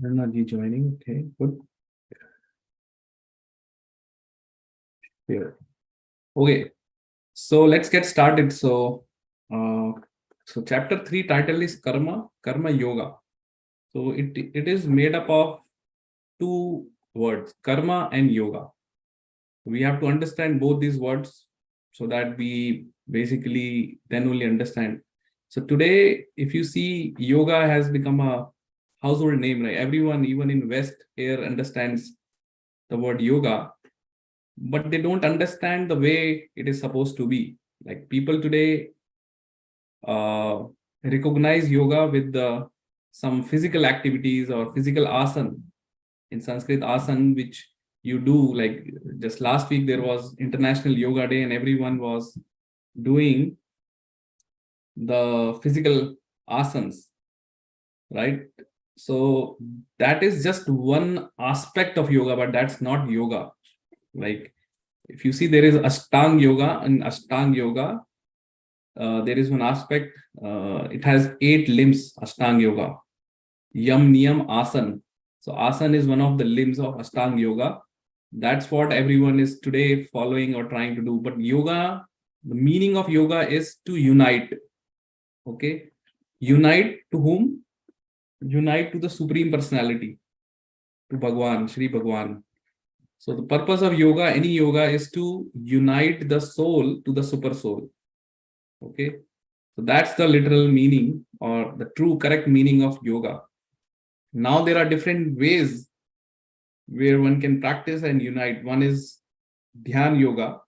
Energy joining. Okay, good. Here. Okay, so let's get started. Uh, so chapter 3 title is Karma Yoga. So it is made up of two words, karma and yoga. We have to understand both these words so that we basically then only understand. So today, if you see, yoga has become a household name, right? Everyone, even in West here, understands the word yoga, but they don't understand the way it is supposed to be. Like people today uh, recognize yoga with some physical activities or physical asan. In Sanskrit, asan, which you do, like just last week there was International Yoga Day and everyone was doing the physical asans, right? So that is just one aspect of yoga, but that's not yoga. Like if you see, there is Ashtang Yoga, and Ashtang Yoga, there is one aspect, it has 8 limbs, Ashtang Yoga. Yam, Niyam, Asan. So Asan is one of the limbs of Ashtang Yoga. That's what everyone is today following or trying to do. But yoga, the meaning of yoga is to unite. Okay. Unite to whom? Unite to the Supreme Personality, to Bhagwan, Shri Bhagwan. So the purpose of yoga, any yoga, is to unite the soul to the super soul. Okay. So that's the literal meaning or the true correct meaning of yoga. Now there are different ways where one can practice and unite. One is Dhyan Yoga,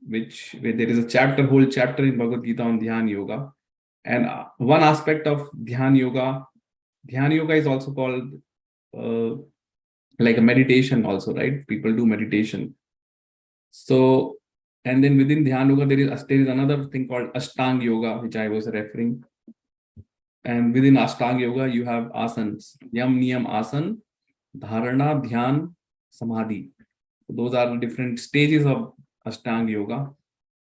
where there is a whole chapter in Bhagavad Gita on Dhyan Yoga. And one aspect of Dhyan Yoga is also called like a meditation also, right? People do meditation. So, and then within Dhyan Yoga, there is another thing called Ashtang Yoga, which I was referring. And within Ashtang Yoga, you have asanas, Yam, Niyam, Asan, Dharana, Dhyan, Samadhi. Those are the different stages of Ashtanga Yoga.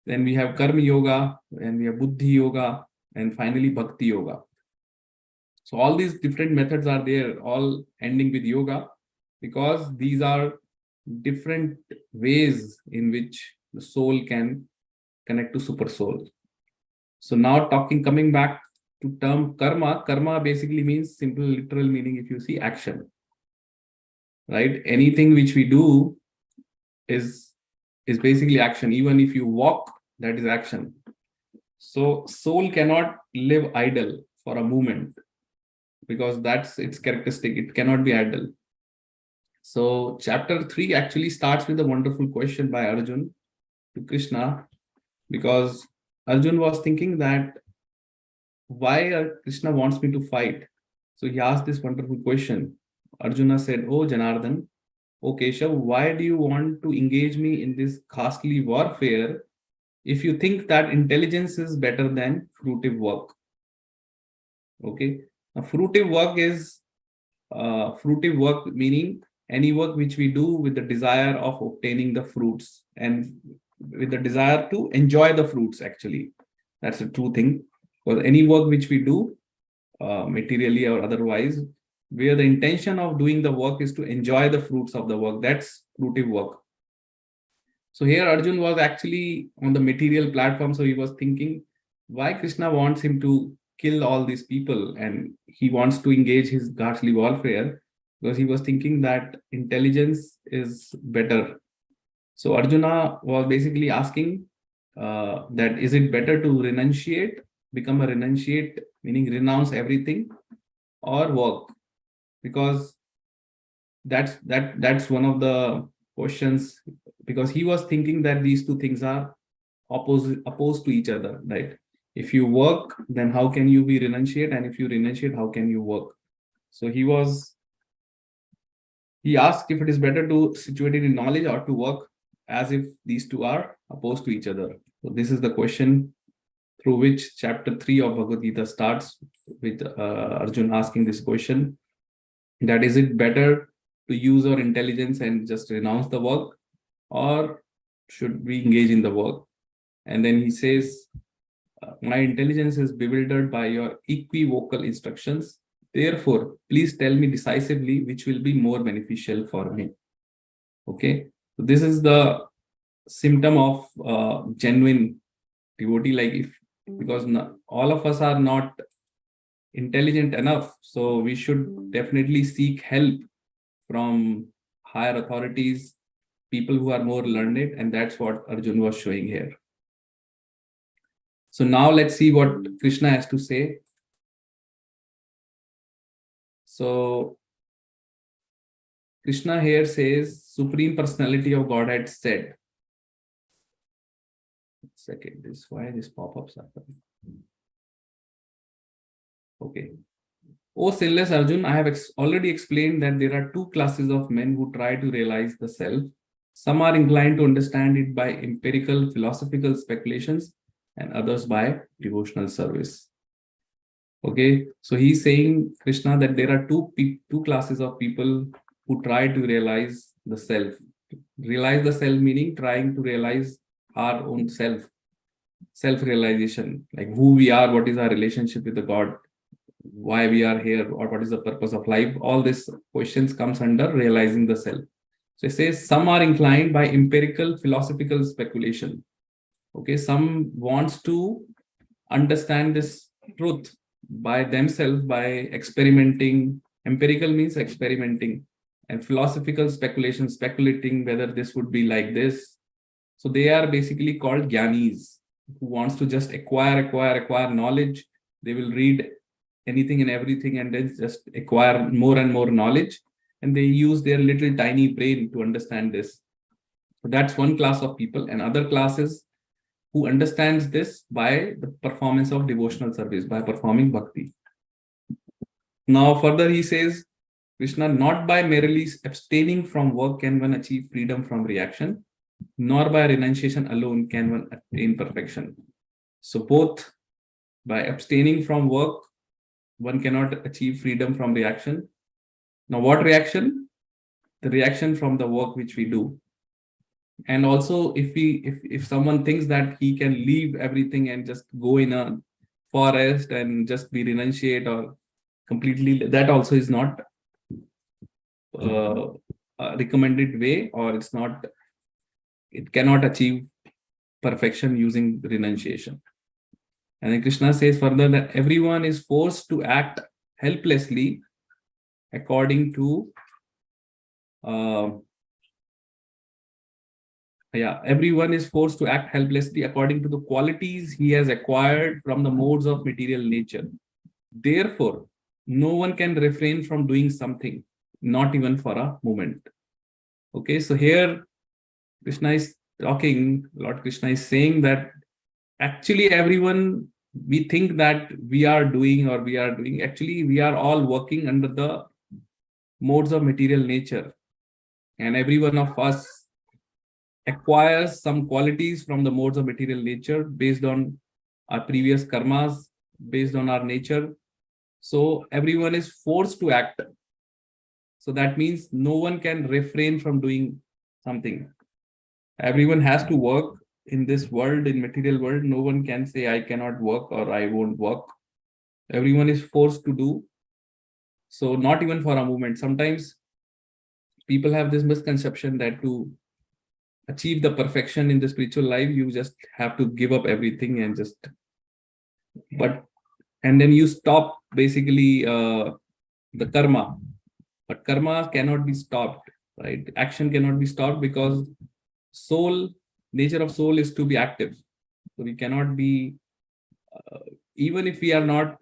Then we have Karma Yoga, and we have Buddhi Yoga, and finally Bhakti Yoga. So all these different methods are there, all ending with yoga, because these are different ways in which the soul can connect to super soul. So now coming back to term karma basically means simple literal meaning, if you see, action, right? Anything which we do is basically action. Even if you walk, that is action. So soul cannot live idle for a moment, because that's its characteristic. It cannot be idle. So chapter 3 actually starts with a wonderful question by Arjun to Krishna, because Arjun was thinking that why Krishna wants me to fight. So he asked this wonderful question. Arjuna said, "Oh Janardhan, oh Keshav, why do you want to engage me in this costly warfare if you think that intelligence is better than fruitive work?" Okay. Now, fruitive work meaning any work which we do with the desire of obtaining the fruits and with the desire to enjoy the fruits, actually. That's a true thing. Because any work which we do, materially or otherwise, where the intention of doing the work is to enjoy the fruits of the work, that's fruitive work. So here Arjun was actually on the material platform, so he was thinking why Krishna wants him to kill all these people and he wants to engage his ghastly warfare, because he was thinking that intelligence is better. So Arjuna was basically asking that is it better to renunciate, become a renunciate, meaning renounce everything, or work? Because that's one of the questions, because he was thinking that these two things are opposed to each other, right? If you work, then how can you be renunciate, and if you renunciate, how can you work? So he asked if it is better to situate it in knowledge or to work, as if these two are opposed to each other. So this is the question through which chapter 3 of Bhagavad Gita starts, with Arjun asking this question, that is it better to use our intelligence and just renounce the work, or should we engage in the work? And then he says, my intelligence is bewildered by your equivocal instructions. Therefore, please tell me decisively which will be more beneficial for me. Okay, so this is the symptom of genuine devotee. Like if because all of us are not intelligent enough, so we should definitely seek help from higher authorities, people who are more learned, and that's what Arjun was showing here. So now let's see what Krishna has to say. So Krishna here says, Supreme Personality of Godhead said. Second, this why this pop-ups are coming. Okay. Oh, sinless Arjun, I have already explained that there are two classes of men who try to realize the self. Some are inclined to understand it by empirical philosophical speculations and others by devotional service. Okay, so he's saying, Krishna, that there are two classes of people who try to realize the self. Realize the self meaning trying to realize our own self-realization, like who we are, what is our relationship with the God, why we are here, or what is the purpose of life. All these questions comes under realizing the self. So it says some are inclined by empirical philosophical speculation. Okay, some wants to understand this truth by themselves by experimenting. Empirical means experimenting, and philosophical speculation, speculating whether this would be like this. So they are basically called Gyanis, who wants to just acquire knowledge. They will read anything and everything and then just acquire more and more knowledge, and they use their little tiny brain to understand this. So that's one class of people, and other classes who understands this by the performance of devotional service, by performing bhakti. Now further he says, Krishna, not by merely abstaining from work can one achieve freedom from reaction, nor by renunciation alone can one attain perfection. So both by abstaining from work, one cannot achieve freedom from reaction. Now what reaction? The reaction from the work which we do. And also if someone thinks that he can leave everything and just go in a forest and just be renunciate or completely, that also is not a recommended way, or it cannot achieve perfection using renunciation. And then Krishna says further that everyone is forced to act helplessly according to everyone is forced to act helplessly according to the qualities he has acquired from the modes of material nature. Therefore, no one can refrain from doing something, not even for a moment. Okay, so here Krishna is talking, Lord Krishna is saying that actually everyone, we think that we are doing, actually we are all working under the modes of material nature. And every one of us acquires some qualities from the modes of material nature based on our previous karmas, based on our nature. So everyone is forced to act. So that means no one can refrain from doing something. Everyone has to work in this world, in material world. No one can say I cannot work or I won't work. Everyone is forced to do. So not even for a moment. Sometimes people have this misconception that to achieve the perfection in the spiritual life, you just have to give up everything and just, and then you stop basically the karma. But karma cannot be stopped, right? Action cannot be stopped because nature of soul is to be active. So we cannot be, even if we are not,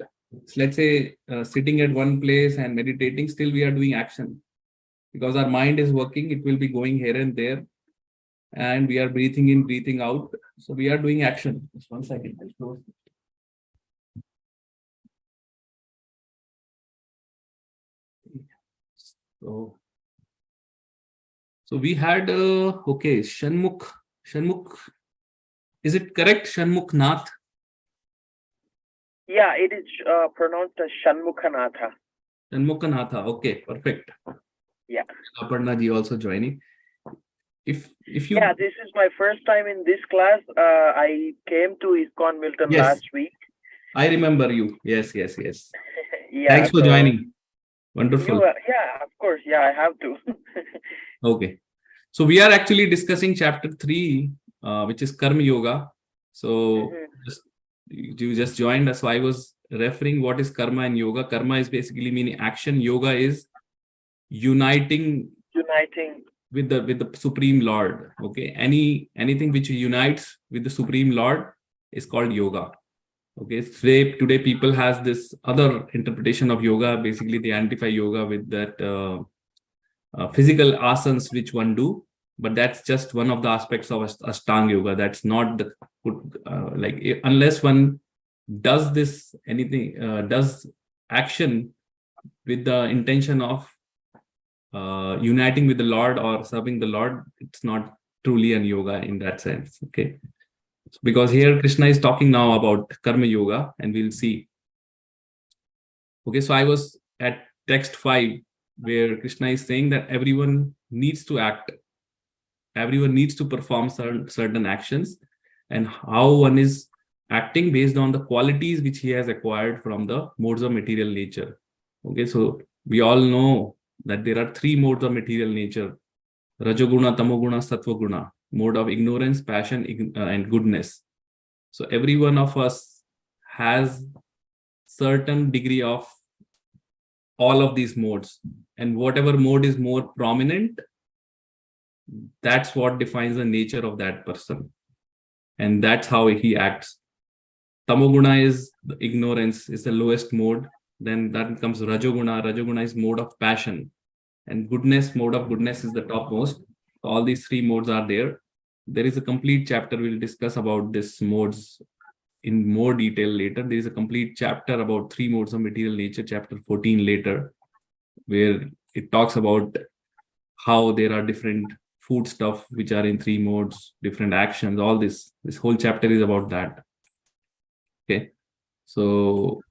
let's say, sitting at one place and meditating, still we are doing action because our mind is working. It will be going here and there, and we are breathing in, breathing out. So we are doing action. Just 1 second. So we had, okay, Shanmukh, is it correct? Shanmukh Nath? Yeah, it is pronounced as Shanmukhanatha. Shanmukhanatha, okay, perfect. Yeah. Aparna ji also joining. If you, yeah, this is my first time in this class. I came to ISKCON Milton last week. I remember you. Yes. Yeah. Yeah. Thanks for So joining. Wonderful. yeah, of course. Yeah, I have to. Okay. So we are actually discussing chapter 3, which is Karma Yoga. So Mhm. you just joined us. So I was referring what is karma and yoga. Karma is basically meaning action. Yoga is uniting Uniting. with the Supreme Lord. Okay. Anything which unites with the Supreme Lord is called yoga. Okay. Today people has this other interpretation of yoga. Basically, they identify yoga with that physical asanas which one do, but that's just one of the aspects of Ashtanga yoga. That's not the unless one does this anything does action with the intention of uniting with the Lord or serving the Lord, it's not truly an yoga in that sense. Okay, because here Krishna is talking now about karma yoga, and we'll see. Okay, so I was at text 5 where Krishna is saying that everyone needs to act, everyone needs to perform certain actions, and how one is acting based on the qualities which he has acquired from the modes of material nature. Okay, so we all know that there are 3 modes of material nature: Rajoguna, Tamoguna, Satvaguna, mode of ignorance, passion, and goodness. So every one of us has certain degree of all of these modes, and whatever mode is more prominent, that's what defines the nature of that person, and that's how he acts. Tamoguna is the ignorance, is the lowest mode. Then that comes Rajoguna. Rajoguna is mode of passion, and goodness, mode of goodness, is the topmost. All these 3 modes are there. There is a complete chapter we'll discuss about this modes in more detail later. There is a complete chapter about 3 modes of material nature, chapter 14 later, where it talks about how there are different food stuff which are in 3 modes, different actions, all this whole chapter is about that. Okay, so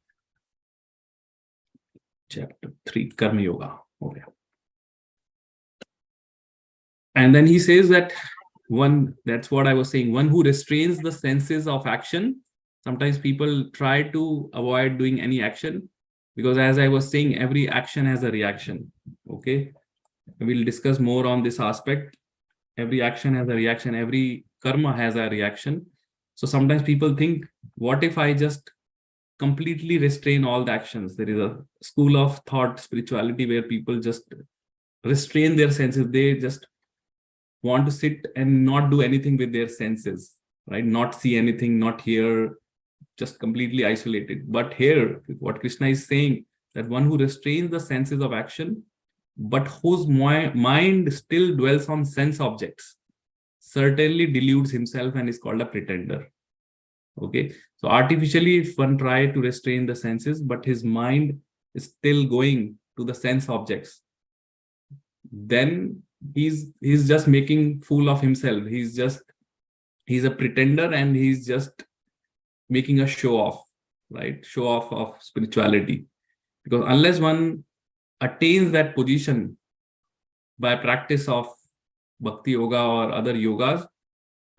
chapter 3, karma yoga. Okay, and then he says that one, that's what I was saying, one who restrains the senses of action. Sometimes people try to avoid doing any action because, as I was saying, every action has a reaction. Okay, we'll discuss more on this aspect. Every action has a reaction, every karma has a reaction. So sometimes people think, what if I just completely restrain all the actions? There is a school of thought, spirituality, where people just restrain their senses. They just want to sit and not do anything with their senses, right? Not see anything, not hear, just completely isolated. But here, what Krishna is saying, that one who restrains the senses of action, but whose mind still dwells on sense objects, certainly deludes himself and is called a pretender. Okay, so artificially, if one try to restrain the senses, but his mind is still going to the sense objects, then he's just making fool of himself. He's a pretender, and he's just making a show off, right? Show off of spirituality. Because unless one attains that position by practice of bhakti yoga or other yogas,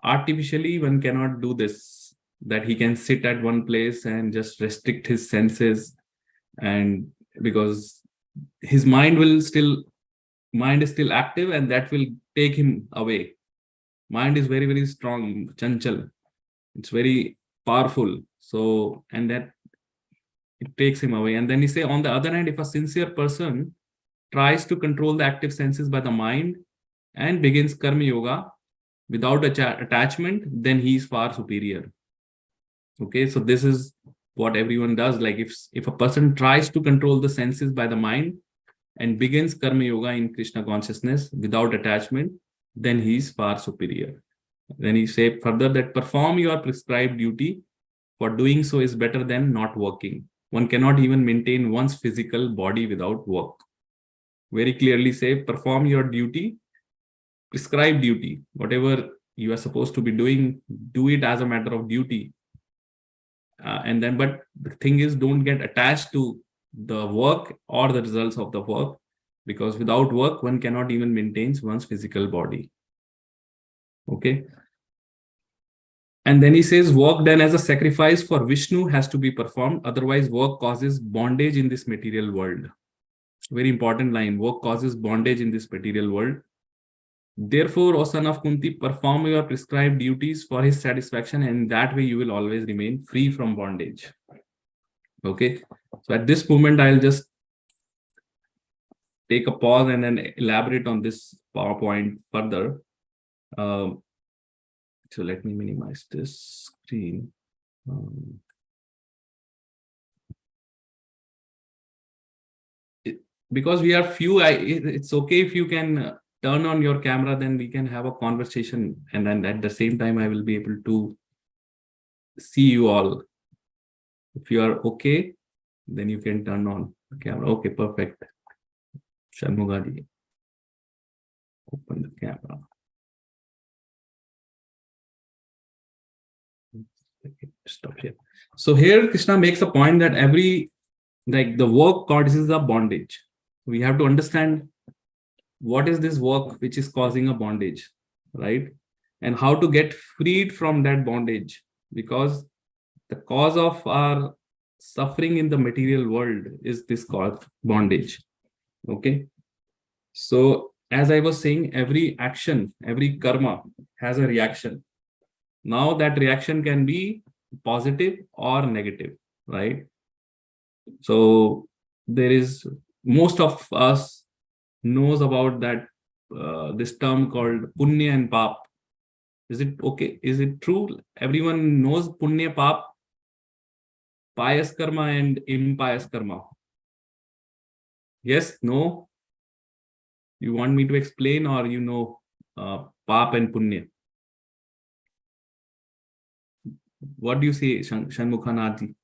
artificially one cannot do this, that he can sit at one place and just restrict his senses, and because his mind is still active, and that will take him away. Mind is very, very strong, chanchal, it's very powerful. So, and that it takes him away. And then he say, on the other hand, if a sincere person tries to control the active senses by the mind and begins karma yoga without attachment, then he is far superior. Okay, so this is what everyone does. Like if a person tries to control the senses by the mind and begins karma yoga in Krishna consciousness without attachment, then he is far superior. Then he say further that perform your prescribed duty, for doing so is better than not working. One cannot even maintain one's physical body without work. Very clearly say, perform your duty, prescribed duty, whatever you are supposed to be doing, do it as a matter of duty. And then, but the thing is, don't get attached to the work or the results of the work, because without work, one cannot even maintain one's physical body. Okay. And then he says, work done as a sacrifice for Vishnu has to be performed. Otherwise, work causes bondage in this material world. Very important line. Work causes bondage in this material world. Therefore, O son of Kunti, perform your prescribed duties for his satisfaction, and that way you will always remain free from bondage. Okay. So at this moment, I'll just take a pause and then elaborate on this PowerPoint further. So let me minimize this screen. Because we are few, it's okay if you can turn on your camera, then we can have a conversation. And then at the same time, I will be able to see you all. If you are okay, then you can turn on the camera. Okay, perfect. Shanmugadi, open the camera. Stop here. So here Krishna makes a point that the work causes a bondage. We have to understand what is this work which is causing a bondage, right? And how to get freed from that bondage, because the cause of our suffering in the material world is this cause bondage. Okay. So as I was saying, every action, every karma has a reaction. Now that reaction can be positive or negative, right? So there is, most of us knows about that this term called punya and pap. Is it okay? Is it true? Everyone knows punya, pap, pious karma and impious karma. Yes, no? You want me to explain, or you know pap and punya? What do you say, Shanmukhanati?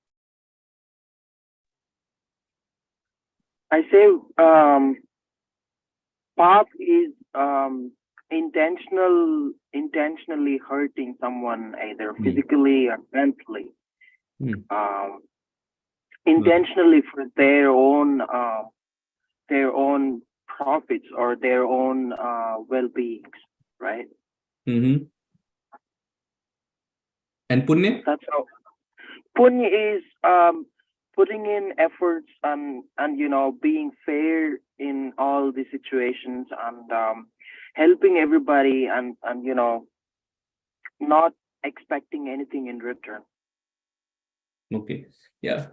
I say pap is intentionally hurting someone, either physically or mentally, intentionally for their own profits or their own well-being, right? Mm-hmm. And punya? That's how. Punya is putting in efforts and being fair in all the situations, and helping everybody, and not expecting anything in return. Okay. Yeah.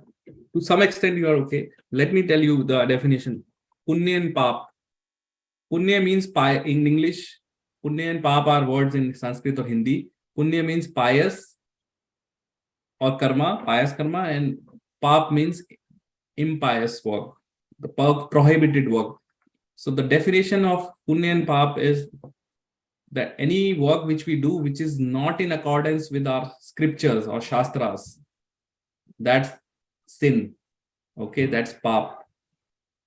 To some extent you are okay. Let me tell you the definition. Punya and pap. Punya means in English. Punya and pap are words in Sanskrit or Hindi. Punya means pious or karma, pious karma, and pap means impious work, the prohibited work. So the definition of punya and pap is that any work which we do which is not in accordance with our scriptures or shastras, that's sin. Okay, that's pap,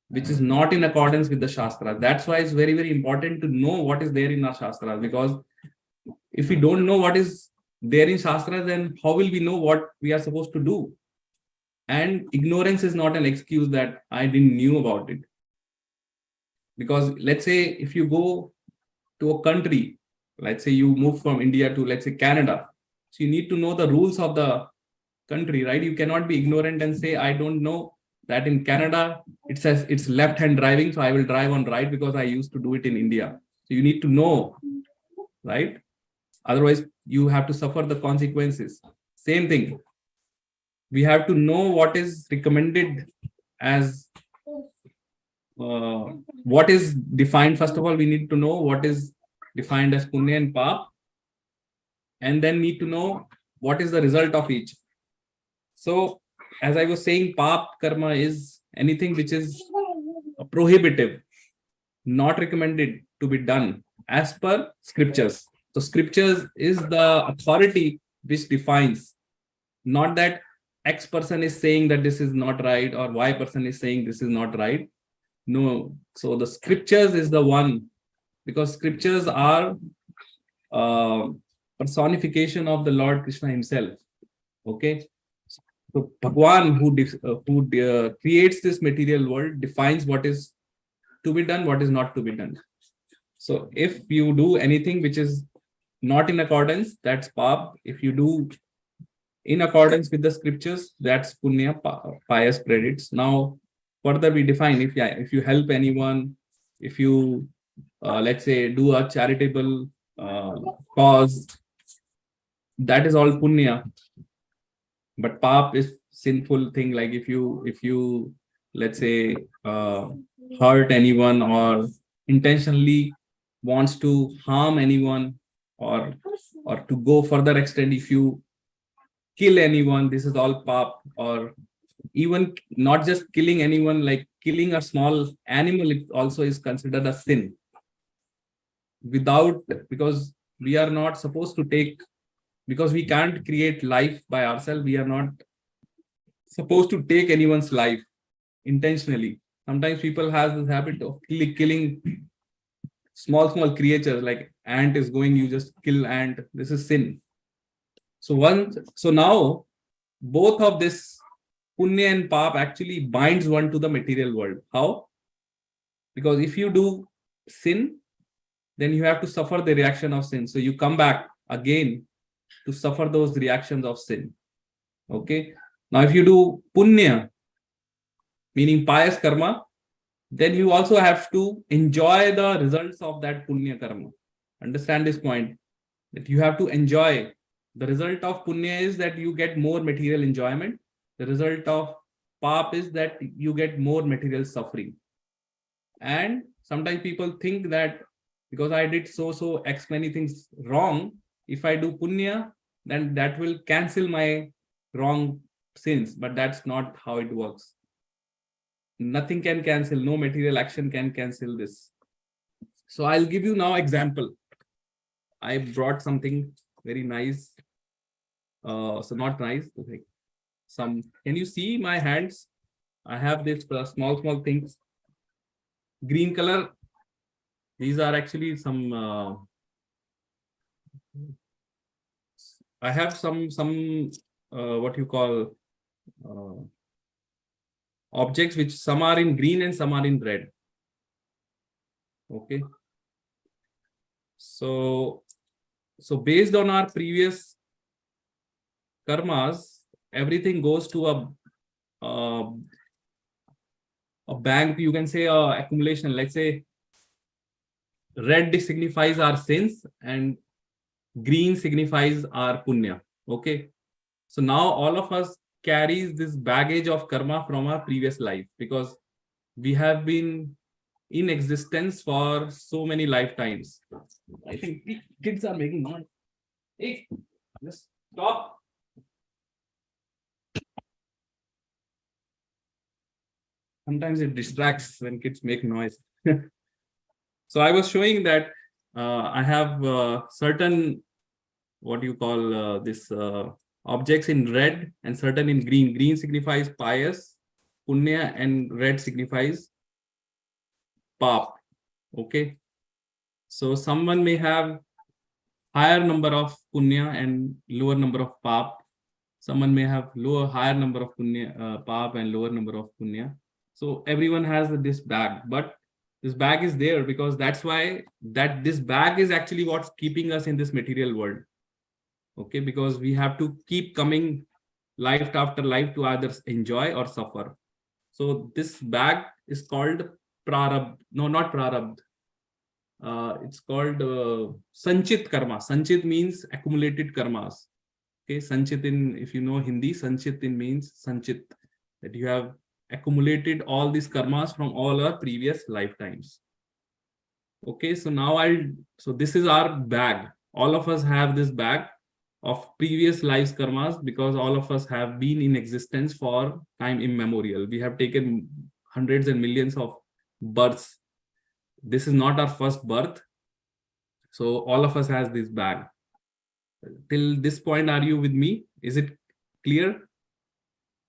which is not in accordance with the shastra. That's why it's very, very important to know what is there in our shastras, because if we don't know what is there in shastras, then how will we know what we are supposed to do? And ignorance is not an excuse that I didn't knew about it. Because let's say if you go to a country, let's say you move from India to, let's say, Canada, so you need to know the rules of the country, right? You cannot be ignorant and say, I don't know that in Canada it says it's left-hand driving, so I will drive on right because I used to do it in India. So you need to know, right? Otherwise you have to suffer the consequences. Same thing, we have to know what is recommended as what is defined. First of all, we need to know what is defined as punya and pap, and then need to know what is the result of each. So as I was saying, pap karma is anything which is prohibitive, not recommended to be done as per scriptures. So scriptures is the authority which defines, not that X person is saying that this is not right or Y person is saying this is not right. No. So the scriptures is the one, because scriptures are personification of the Lord Krishna himself. Okay. So Bhagwan who creates this material world defines what is to be done, what is not to be done. So if you do anything which is not in accordance, that's pap. If you do in accordance with the scriptures, that's punya, pious credits. Now, further we define, if you help anyone, if you let's say do a charitable cause, that is all punya. But pap is sinful thing, like if you let's say hurt anyone or intentionally wants to harm anyone, or to go further extent, if you kill anyone, this is all pap. Or even not just killing anyone, like killing a small animal, it also is considered a sin. Because we are not supposed to take, because we can't create life by ourselves, we are not supposed to take anyone's life intentionally. Sometimes people have this habit of killing small creatures, like ant is going, you just kill ant, this is sin. So now both of this punya and pap actually binds one to the material world. How? Because if you do sin, then you have to suffer the reaction of sin. So you come back again to suffer those reactions of sin. Okay. Now, if you do punya, meaning pious karma, then you also have to enjoy the results of that punya karma. Understand this point, that you have to enjoy. The result of punya is that you get more material enjoyment. The result of pap is that you get more material suffering. And sometimes people think that because I did so X many things wrong, if I do punya, then that will cancel my wrong sins. But that's not how it works. Nothing can cancel, no material action can cancel this. So I'll give you now example. I brought something very nice. So not nice. Okay. Can you see my hands? I have this small things. Green color. These are actually some. I have some what you call objects, which some are in green and some are in red. Okay. So based on our previous karmas, everything goes to a bank, you can say accumulation. Let's say red signifies our sins and green signifies our punya. Okay. So now all of us carries this baggage of karma from our previous life, because we have been in existence for so many lifetimes. I think kids are making noise. Hey, just stop. Sometimes it distracts when kids make noise. So I was showing that I have certain, what you call this objects in red and certain in green. Green signifies pious, punya, and red signifies pap. Okay. So someone may have higher number of punya and lower number of pap. Someone may have higher number of punya, pap, and lower number of punya. So everyone has this bag, but this bag is there because that's why this bag is actually what's keeping us in this material world. Okay, because we have to keep coming life after life to either enjoy or suffer. So this bag is called prarabdha. No, not prarabdha. It's called sanchit karma. Sanchit means accumulated karmas. Okay, sanchit if you know Hindi, sanchit means sanchit, that you have accumulated all these karmas from all our previous lifetimes. Okay, so now so this is our bag. All of us have this bag of previous lives karmas, because all of us have been in existence for time immemorial. We have taken hundreds and millions of births. This is not our first birth. So all of us has this bag. Till this point, are you with me? Is it clear?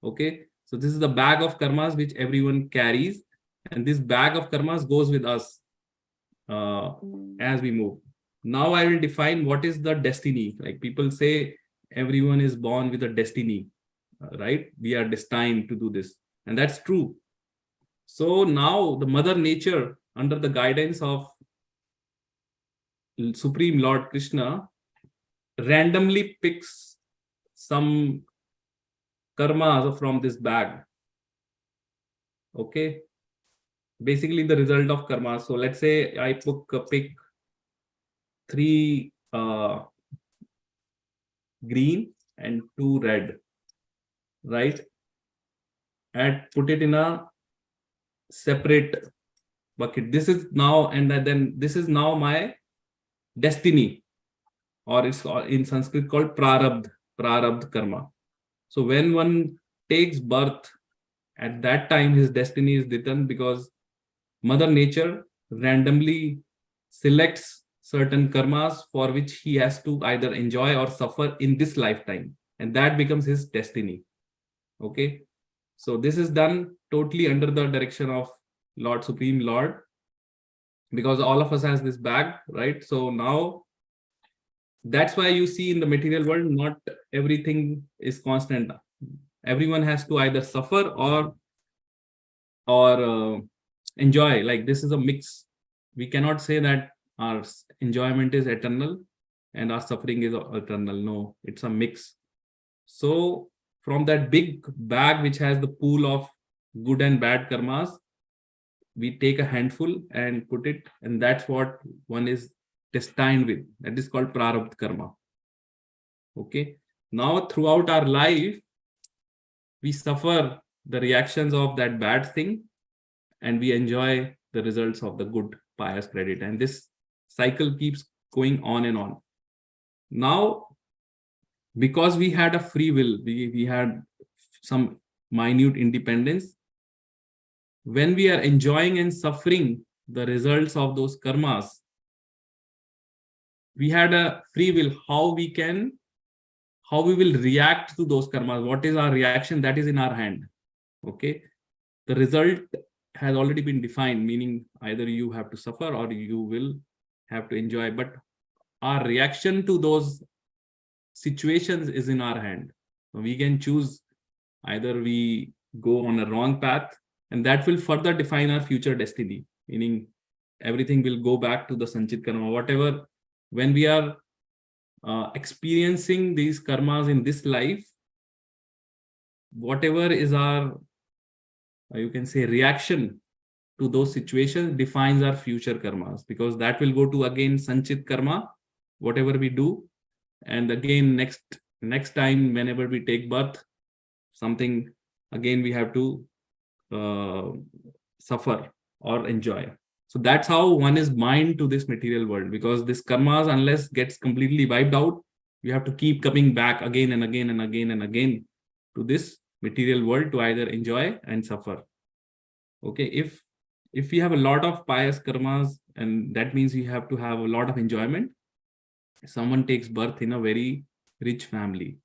Okay. So this is the bag of karmas which everyone carries. And this bag of karmas goes with us as we move. Now I will define what is the destiny. Like people say, everyone is born with a destiny, right? We are destined to do this. And that's true. So now the Mother Nature, under the guidance of Supreme Lord Krishna, randomly picks some karma from this bag. Okay. Basically the result of karma. So let's say I pick 3 green and 2 red, right? And put it in a separate bucket. This is now, and then this is now my destiny, or it's in Sanskrit called prarabdha karma. So when one takes birth, at that time his destiny is written, because Mother Nature randomly selects certain karmas for which he has to either enjoy or suffer in this lifetime, and that becomes his destiny. Okay. So this is done totally under the direction of Lord, Supreme Lord, because all of us has this bag, right? So now that's why you see in the material world, not everything is constant. Everyone has to either suffer or enjoy. Like, this is a mix. We cannot say that our enjoyment is eternal and our suffering is eternal. No, it's a mix. So from that big bag which has the pool of good and bad karmas, we take a handful and put it, and that's what one is destined with. That is called prarabdha karma. Okay. Now throughout our life, we suffer the reactions of that bad thing, and we enjoy the results of the good pious credit. And this cycle keeps going on and on. Now, because we had a free will, we had some minute independence. When we are enjoying and suffering the results of those karmas, we had a free will how we will react to those karmas. What is our reaction? That is in our hand. Okay. The result has already been defined, meaning either you have to suffer or you will have to enjoy. But our reaction to those situations is in our hand. We can choose either we go on a wrong path, and that will further define our future destiny, meaning everything will go back to the sanchit karma. Whatever, when we are experiencing these karmas in this life, whatever is our, you can say, reaction to those situations defines our future karmas, because that will go to again sanchit karma, whatever we do. And again, next time, whenever we take birth, something again we have to suffer or enjoy. So that's how one is bind to this material world, because this karmas, unless gets completely wiped out, you have to keep coming back again and again and again and again to this material world to either enjoy and suffer. Okay, if we have a lot of pious karmas, and that means we have to have a lot of enjoyment. Someone takes birth in a very rich family.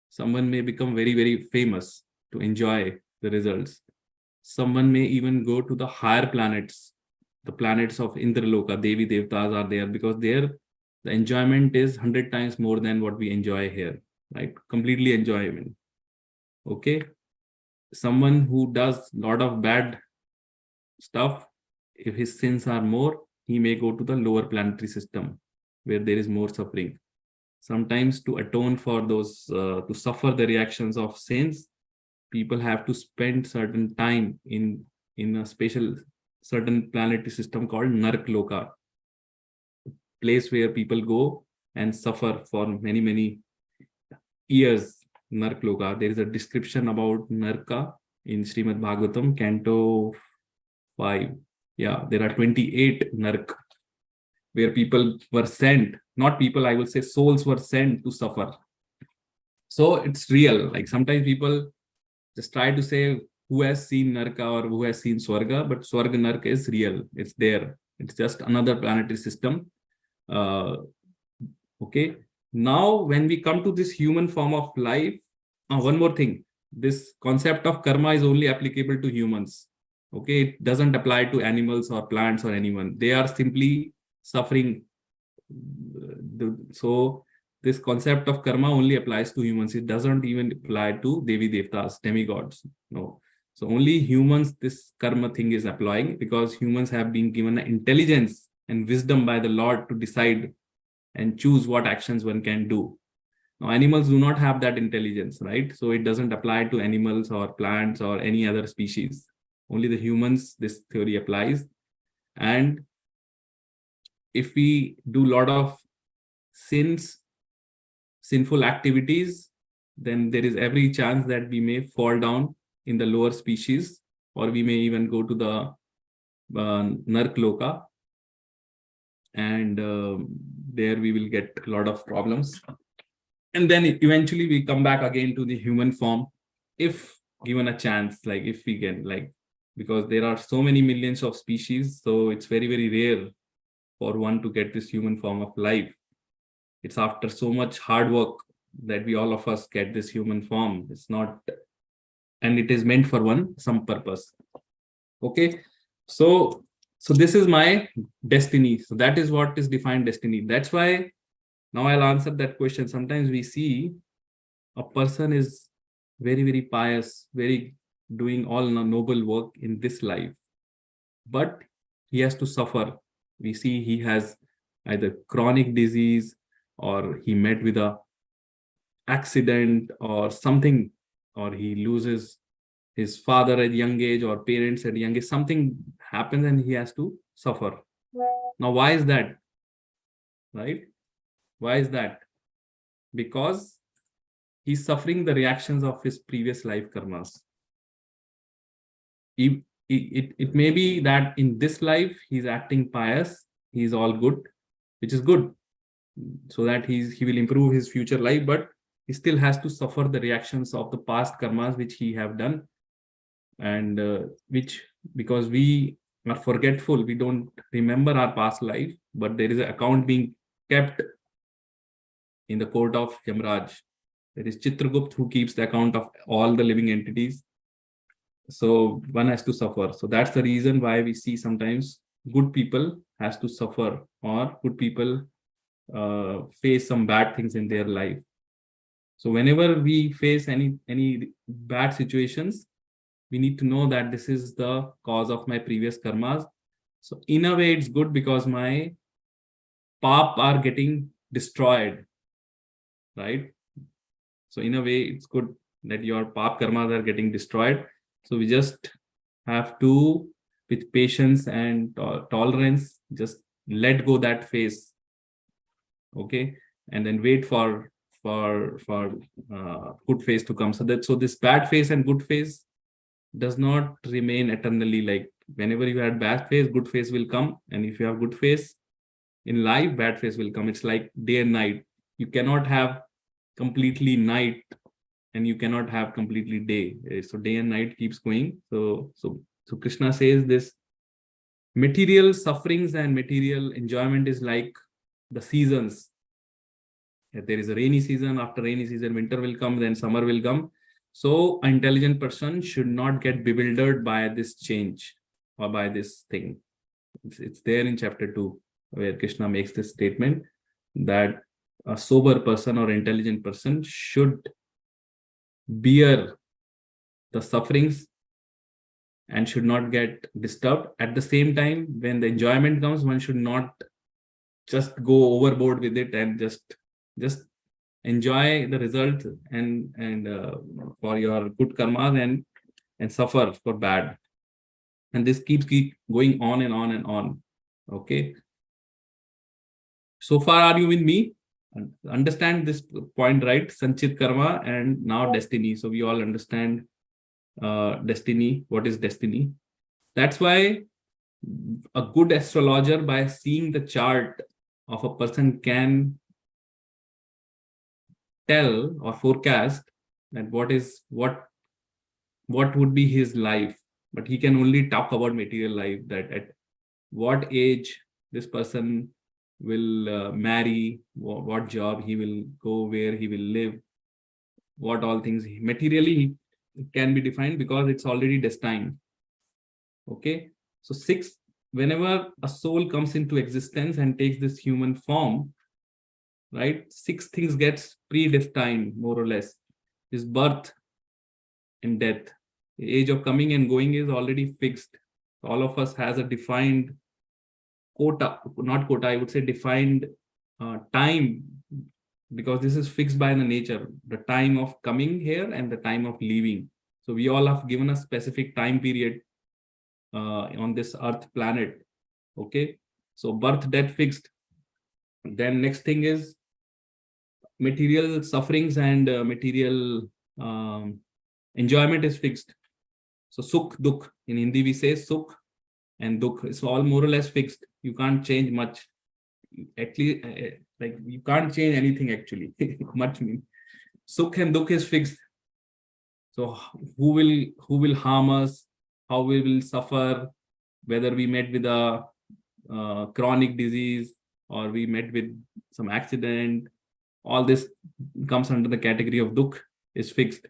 Someone may become very, very famous to enjoy the results. Someone may even go to the higher planets, the planets of Indraloka, Devi Devtas are there, because there the enjoyment is 100 times more than what we enjoy here, right? Completely enjoyment. Okay. Someone who does a lot of bad stuff, if his sins are more, he may go to the lower planetary system where there is more suffering. Sometimes to atone for those, to suffer the reactions of sins, people have to spend certain time in a special certain planetary system called Narkloka, place where people go and suffer for many, many years. Narkloka. There is a description about Narka in Srimad Bhagavatam, Canto 5. Yeah, there are 28 Nark, where people were sent, not people, I will say souls were sent to suffer. So it's real. Like sometimes people just try to say who has seen Narka or who has seen Swarga, but Swarga Narka is real. It's there. It's just another planetary system. Okay. Now, when we come to this human form of life, one more thing. This concept of karma is only applicable to humans. Okay. It doesn't apply to animals or plants or anyone. They are simply suffering. So this concept of karma only applies to humans. It doesn't even apply to Devi Devtas, demigods. No. So only humans, this karma thing is applying, because humans have been given intelligence and wisdom by the Lord to decide and choose what actions one can do. Now, animals do not have that intelligence, right? So it doesn't apply to animals or plants or any other species. Only the humans, this theory applies. And if we do a lot of sinful activities, then there is every chance that we may fall down in the lower species, or we may even go to the Nark Loka, and there we will get a lot of problems. And then eventually we come back again to the human form, if given a chance, like if we can, like, because there are so many millions of species, so it's very, very rare for one to get this human form of life. It's after so much hard work that we all of us get this human form. It's not, and it is meant for some purpose. Okay, so this is my destiny. So that is what is defined destiny. That's why now I'll answer that question. Sometimes we see a person is very, very pious, very doing all noble work in this life, but he has to suffer. We see he has either chronic disease, or he met with a accident or something, or he loses his father at young age or parents at young age. Something happens and he has to suffer. Now, why is that? Right? Why is that? Because he's suffering the reactions of his previous life karmas. It may be that in this life he's acting pious, he's all good, which is good, so that he will improve his future life, but he still has to suffer the reactions of the past karmas which he have done, and which, because we are forgetful, we don't remember our past life, but there is an account being kept in the court of Yamraj. There is Chitragupt who keeps the account of all the living entities. So one has to suffer. So that's the reason why we see sometimes good people has to suffer, or good people face some bad things in their life. So whenever we face any bad situations, we need to know that this is the cause of my previous karmas. So in a way, it's good because my pap are getting destroyed, right? So in a way, it's good that your pap karmas are getting destroyed. So we just have to, with patience and tolerance, just let go that phase, okay, and then wait for good phase to come. So this bad phase and good phase does not remain eternally. Like whenever you had bad phase, good phase will come, and if you have good phase in life, bad phase will come. It's like day and night. You cannot have completely night, and you cannot have completely day. So day and night keeps going. So Krishna says this material sufferings and material enjoyment is like the seasons. There is a rainy season, after rainy season winter will come, then summer will come. So an intelligent person should not get bewildered by this change or by this thing. It's there in chapter 2 where Krishna makes this statement that a sober person or intelligent person should bear the sufferings and should not get disturbed. At the same time, when the enjoyment comes, one should not just go overboard with it and just enjoy the result and for your good karmas and suffer for bad. And this keeps going on and on and on. Okay. So far, are you with me? Understand this point, right? Sanchit karma and now destiny. So we all understand destiny. What is destiny? That's why a good astrologer, by seeing the chart of a person, can tell or forecast that what would be his life, but he can only talk about material life, that at what age this person will marry, what job he will go, where he will live, what all things materially can be defined, because it's already destined. Okay, so whenever a soul comes into existence and takes this human form, right, 6 things gets predestined, more or less. His birth and death, the age of coming and going is already fixed. All of us has a defined quota, not quota, I would say defined time because this is fixed by the nature, the time of coming here and the time of leaving. So we all have given a specific time period on this earth planet. Okay, so birth, death fixed. Then next thing is material sufferings and material enjoyment is fixed. So sukh, dukh, in Hindi we say sukh and dukh. It's all more or less fixed. You can't change much. At least like you can't change anything actually. Much mean sukh and dukh is fixed. So who will harm us, how we will suffer, whether we met with a chronic disease or we met with some accident, all this comes under the category of dukh, is fixed.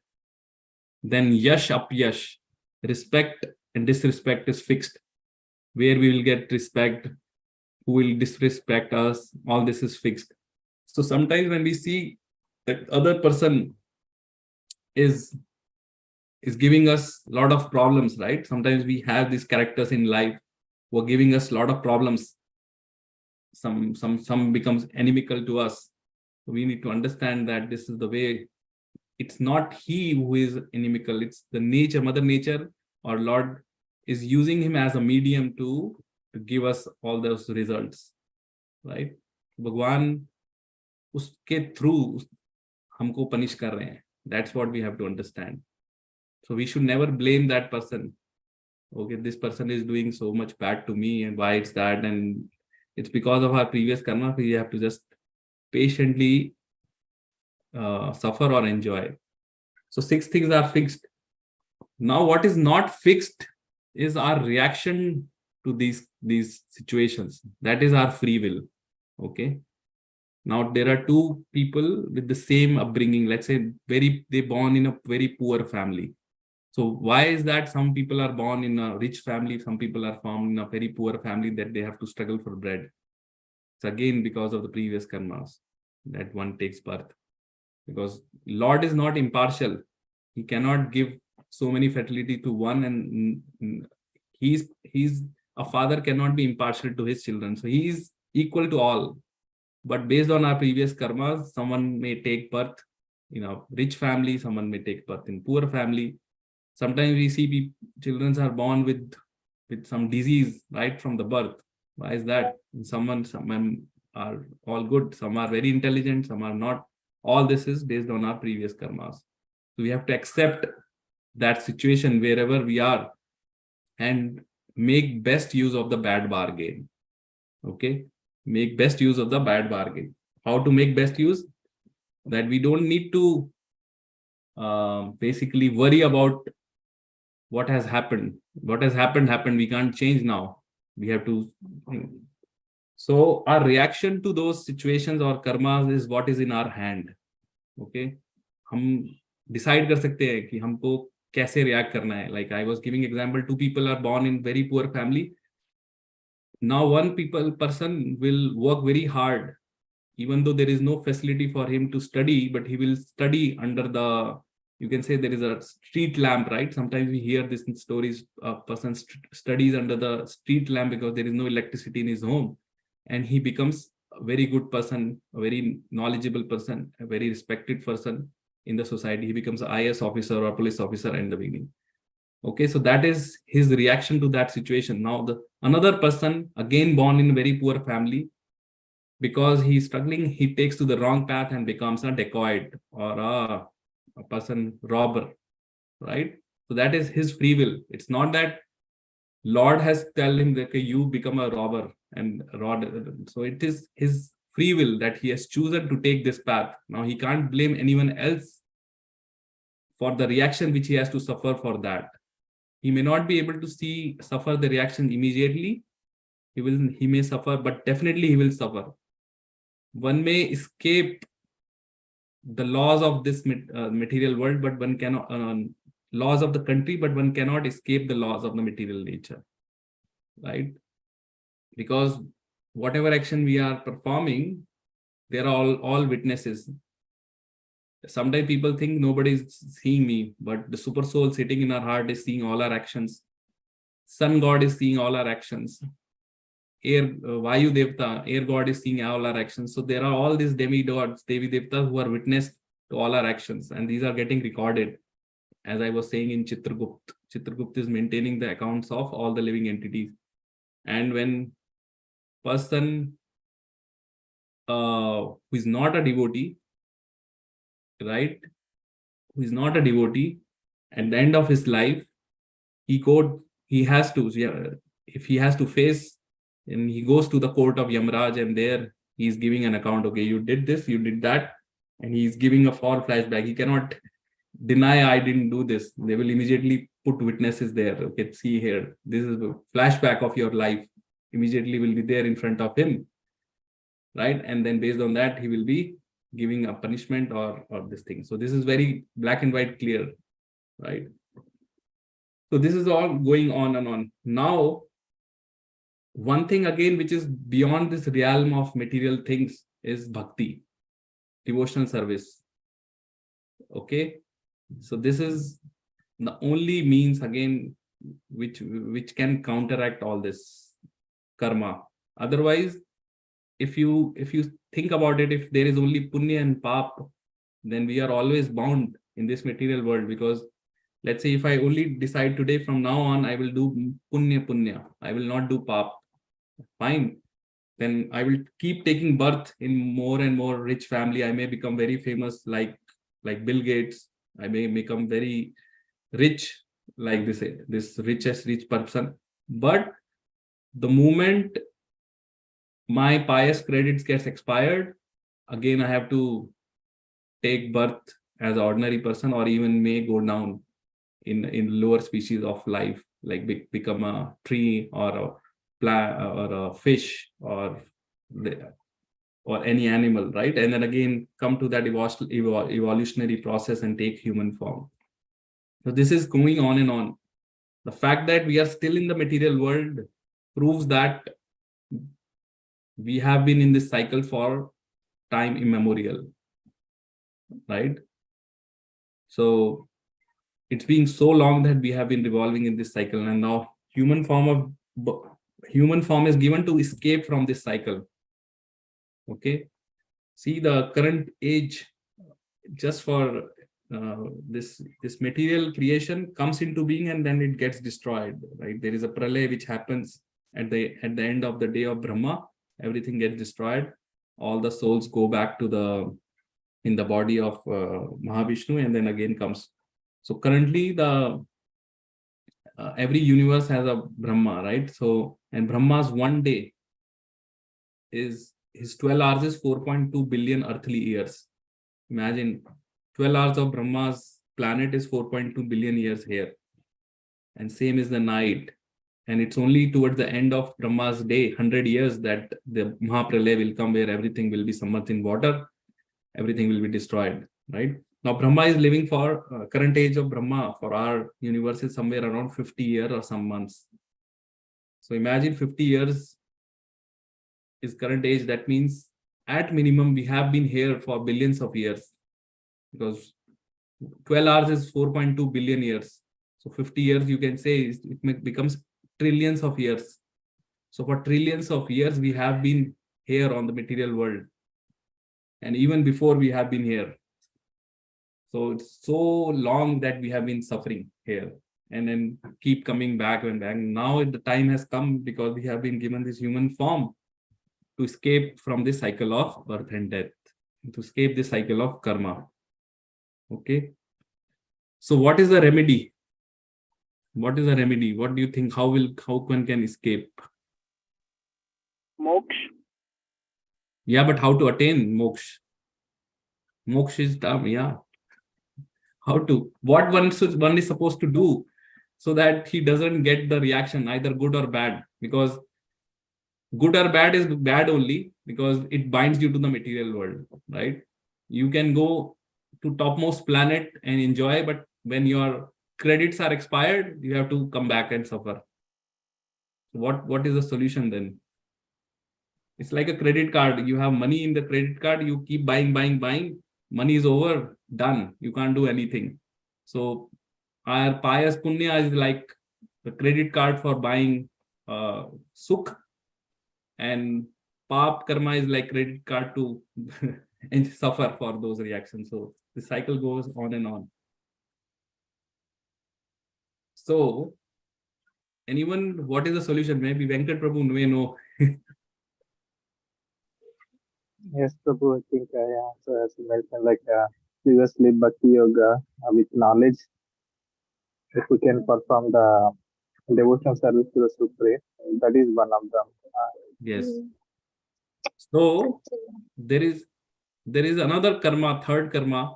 Then yash, apyash, respect and disrespect is fixed. Where we will get respect, who will disrespect us, all this is fixed. So sometimes when we see that other person is giving us a lot of problems, right? Sometimes we have these characters in life who are giving us a lot of problems. Some becomes inimical to us. So we need to understand that this is the way. It's not he who is inimical, it's the nature, Mother Nature or Lord is using him as a medium to give us all those results, right? Bhagwan uske through हमको punish कर रहे हैं. That's what we have to understand. So we should never blame that person. Okay, this person is doing so much bad to me and why it's that, and it's because of our previous karma. We have to just patiently suffer or enjoy. So 6 things are fixed. Now what is not fixed is our reaction to these situations. That is our free will. Okay, now there are 2 people with the same upbringing. Let's say they born in a very poor family. So why is that? Some people are born in a rich family, some people are born in a very poor family that they have to struggle for bread. It's again because of the previous karmas that one takes birth. Because Lord is not impartial. He cannot give so many fertility to one, and he's a father cannot be impartial to his children. So he is equal to all. But based on our previous karmas, someone may take birth in a rich family, someone may take birth in poor family. Sometimes we see children are born with some disease right from the birth. Why is that? Some are all good, some are very intelligent, some are not. All this is based on our previous karmas. So we have to accept that situation wherever we are and make best use of the bad bargain. Okay, make best use of the bad bargain. How to make best use? That we don't need to basically worry about what has happened. What has happened. We can't change now. We have to. So our reaction to those situations or karmas is what is in our hand. Okay, हम decide कर सकते हैं कि हमको कैसे react करना है. Like I was giving example, 2 people are born in very poor family. Now one person will work very hard, even though there is no facility for him to study, but he will study under the, you can say there is a street lamp, right? Sometimes we hear this in stories, a person studies under the street lamp because there is no electricity in his home, and he becomes a very good person, a very knowledgeable person, a very respected person in the society. He becomes an IAS officer or police officer in the beginning. Okay, so that is his reaction to that situation. Now another person, again born in a very poor family, because he's struggling, he takes to the wrong path and becomes a dacoit or a person robber, right? So that is his free will. It's not that Lord has told him that you become a robber and rod. So it is his free will that he has chosen to take this path. Now he can't blame anyone else for the reaction which he has to suffer for that. He may not be able to suffer the reaction immediately. He may suffer, but definitely he will suffer. One may escape the laws of this material world, but one cannot, laws of the country, but one cannot escape the laws of the material nature, right? Because whatever action we are performing, there are all witnesses. Sometimes people think nobody is seeing me, but the super soul sitting in our heart is seeing all our actions. Sun God is seeing all our actions. Vayu Devta, air god, is seeing all our actions. So there are all these demigods, Devi Devtas, who are witness to all our actions, and these are getting recorded. As I was saying in Chitragupt, Chitragupt is maintaining the accounts of all the living entities. And when person who is not a devotee, right, who is not a devotee, at the end of his life, he has to, if he has to face, and he goes to the court of Yamraj, and there he's giving an account. Okay, you did this, you did that, and he's giving a full flashback. He cannot deny I didn't do this. They will immediately put witnesses there. Okay, see here, this is a flashback of your life. Immediately will be there in front of him, right? And then based on that, he will be giving a punishment or this thing. So this is very black and white clear, right? So this is all going on and on. Now, one thing again, which is beyond this realm of material things, is bhakti, devotional service. Okay, so this is the only means again which can counteract all this karma. Otherwise, if you think about it, if there is only punya and pap, then we are always bound in this material world. Because let's say if I only decide today, from now on I will do punya, I will not do pap, fine, then I will keep taking birth in more and more rich family. I may become very famous like Bill Gates. I may become very rich like this richest rich person. But the moment my pious credits gets expired, again I have to take birth as an ordinary person, or even may go down in lower species of life, like become a tree or a plant or a fish or any animal, right? And then again come to that evolutionary process and take human form. So this is going on and on. The fact that we are still in the material world proves that we have been in this cycle for time immemorial, right? So it's been so long that we have been revolving in this cycle, and now human form is given to escape from this cycle. Okay, see the current age, just for this material creation comes into being and then it gets destroyed, right? There is a pralay which happens at the end of the day of Brahma. Everything gets destroyed, all the souls go back to in the body of Mahavishnu, and then again comes. So currently the every universe has a Brahma, right? So, and Brahma's one day is his 12 hours is 4.2 billion earthly years. Imagine 12 hours of Brahma's planet is 4.2 billion years here. And same is the night. And it's only towards the end of Brahma's day, 100 years, that the Mahapralaya will come, where everything will be submerged in water, everything will be destroyed, right? Now Brahma is living for current age of Brahma for our universe is somewhere around 50 years or some months. So imagine 50 years is current age. That means at minimum we have been here for billions of years, because 12 hours is 4.2 billion years. So 50 years, you can say it becomes trillions of years. So for trillions of years, we have been here on the material world. And even before we have been here. So it's so long that we have been suffering here, and then keep coming back and back. Now the time has come, because we have been given this human form to escape from this cycle of birth and death, to escape this cycle of karma. Okay. So what is the remedy? What is the remedy? What do you think? How one can escape? Moksha. Yeah, but how to attain moksha? Moksha is term, yeah. How to? What one is supposed to do so that he doesn't get the reaction, either good or bad? Because good or bad is bad only because it binds you to the material world, right? You can go to topmost planet and enjoy, but when your credits are expired, you have to come back and suffer. What is the solution then? It's like a credit card. You have money in the credit card, you keep buying. Money is over, done. You can't do anything. So our pious punya is like the credit card for buying sukh. and pap karma is like credit card to and suffer for those reactions. So the cycle goes on and on. So anyone, what is the solution? Maybe Venkat Prabhu may know. Yes, Prabhu, I think, yeah, so as you mentioned, like previously, Bhakti Yoga with knowledge, if we can perform the devotional service to the Supreme, that is one of them. Yes. So there is another karma, third karma,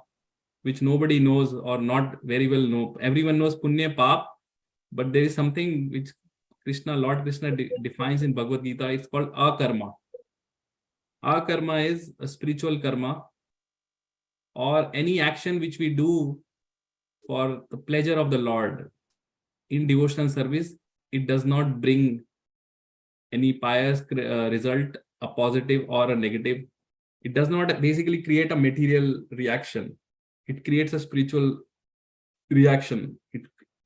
which nobody knows or not very well know. Everyone knows punya pap, but there is something which Lord Krishna defines in Bhagavad Gita. It's called akarma. Akarma is a spiritual karma, or any action which we do for the pleasure of the Lord in devotional service. It does not bring any pious result, a positive or a negative. It does not basically create a material reaction. It creates a spiritual reaction.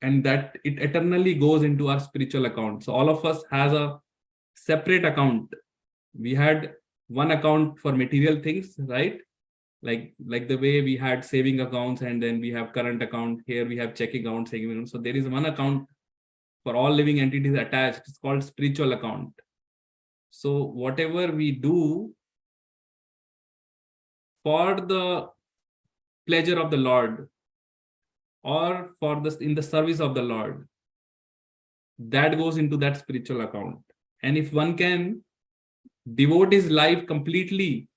And that it eternally goes into our spiritual account. So all of us has a separate account. We had one account for material things, right? Like the way we had saving accounts, and then we have current account. Here we have checking account, saving account. So there is one account for all living entities attached. It's called spiritual account. So whatever we do for the pleasure of the Lord, or for this in the service of the Lord, that goes into that spiritual account. And if one can devote his life completely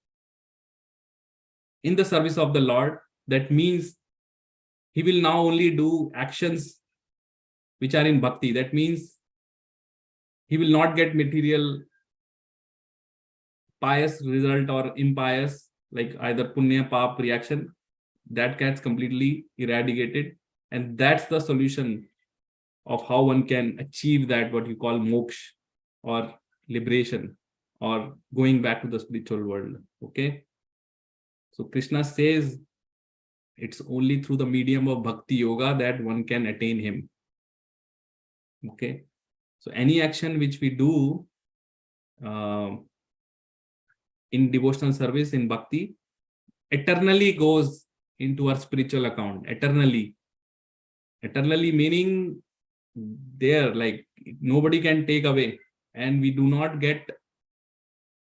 in the service of the Lord, that means he will now only do actions which are in bhakti. That means he will not get material pious result or impious, like either punya pap reaction. That gets completely eradicated. And that's the solution of how one can achieve that, what you call moksha, or liberation, or going back to the spiritual world. Okay. So Krishna says it's only through the medium of bhakti yoga that one can attain him. Okay. So any action which we do in devotional service, in bhakti, eternally goes into our spiritual account. Eternally meaning there, like nobody can take away, and we do not get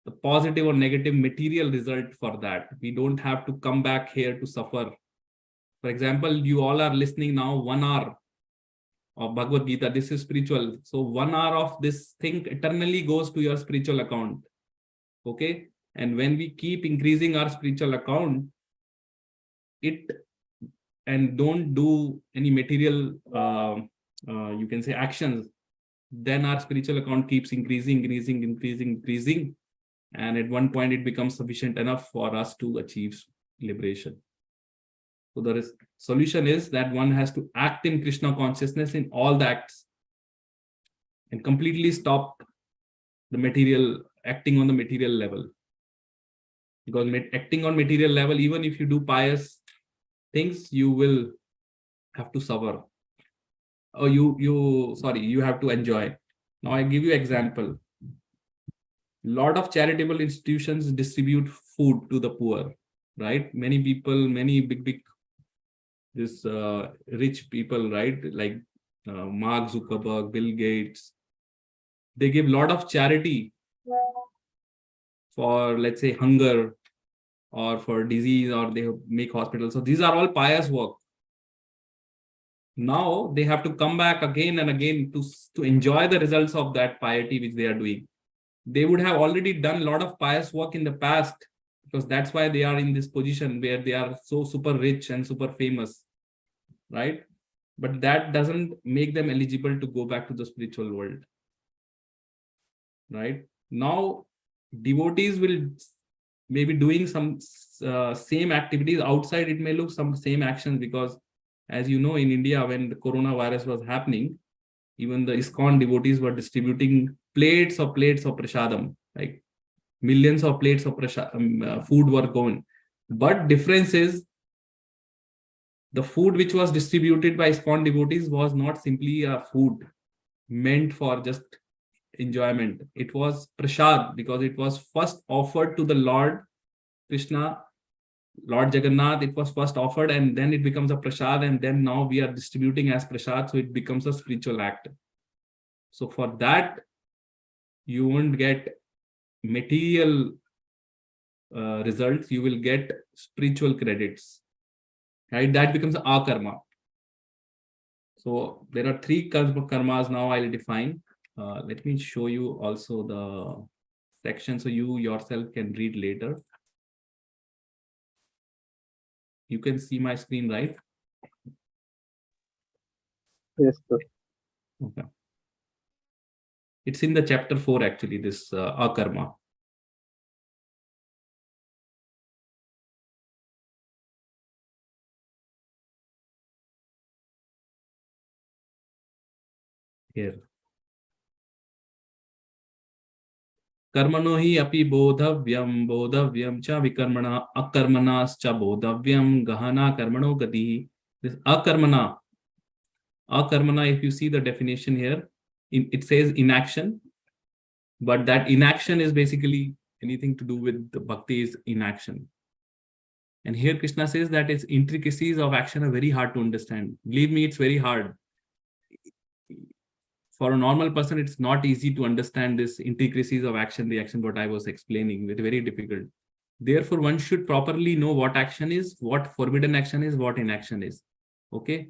the positive or negative material result for that. We don't have to come back here to suffer. For example, you all are listening now 1 hour of Bhagavad Gita. This is spiritual. So 1 hour of this thing eternally goes to your spiritual account. Okay. And when we keep increasing our spiritual account, and don't do any material, you can say, actions, then our spiritual account keeps increasing. And at one point, it becomes sufficient enough for us to achieve liberation. So the solution is that one has to act in Krishna consciousness in all the acts, and completely stop the material, acting on the material level. Because acting on material level, even if you do pious things, you will have to suffer. Or you have to enjoy. Now I give you example. Lot of charitable institutions distribute food to the poor, right? Many people, many big this rich people, right? Like Mark Zuckerberg, Bill Gates, they give lot of charity for, let's say, hunger or for disease, or they make hospitals. So these are all pious work. Now they have to come back again and again to enjoy the results of that piety which they are doing. They would have already done a lot of pious work in the past, because that's why they are in this position where they are so super rich and super famous, right? But that doesn't make them eligible to go back to the spiritual world, right? Now devotees will maybe doing some same activities outside. It may look some same actions, because as you know, in India, when the coronavirus was happening, even the ISKCON devotees were distributing plates of prasadam, like millions of plates of food were going. But difference is, the food which was distributed by ISKCON devotees was not simply a food meant for just enjoyment. It was prasad because it was first offered to the Lord Krishna, Lord Jagannath. It was first offered and then it becomes a prasad, and then now we are distributing as prasad, so it becomes a spiritual act. So for that, you won't get material results, you will get spiritual credits, right? That becomes akarma. So there are three karmas now I'll define. Let me show you also the section so you yourself can read later. You can see my screen, right? Yes, sir. Okay. It's in the chapter 4 actually, this akarma. Here. कर्मणो हि अपि बोधव्यम च विकर्मणा अकर्मणाश्च बोधव्यम गहना कर्मणो गतिः. This akarmana, if you see the definition here, it says inaction, but that inaction is basically anything to do with the bhakti is inaction. And here Krishna says that its intricacies of action are very hard to understand. Believe me, it's very hard. For a normal person, it's not easy to understand this intricacies of action, reaction, what I was explaining. It's very difficult. Therefore, one should properly know what action is, what forbidden action is, what inaction is. Okay.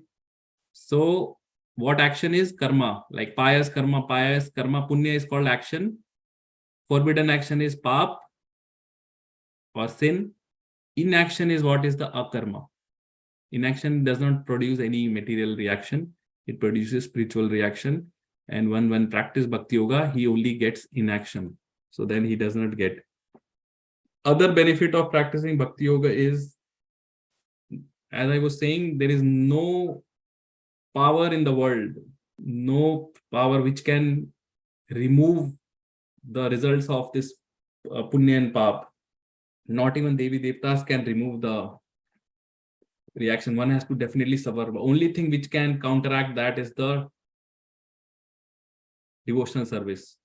So what action is? Karma, like pious karma, punya is called action. Forbidden action is pap or sin. Inaction is what is the akarma. Inaction does not produce any material reaction. It produces spiritual reaction. And when practice bhakti yoga, he only gets inaction. So then he does not get. Other benefit of practicing bhakti yoga is, as I was saying, there is no power in the world, no power which can remove the results of this punya and pap. Not even Devi Devtas can remove the reaction. One has to definitely suffer. The only thing which can counteract that is the devotional service,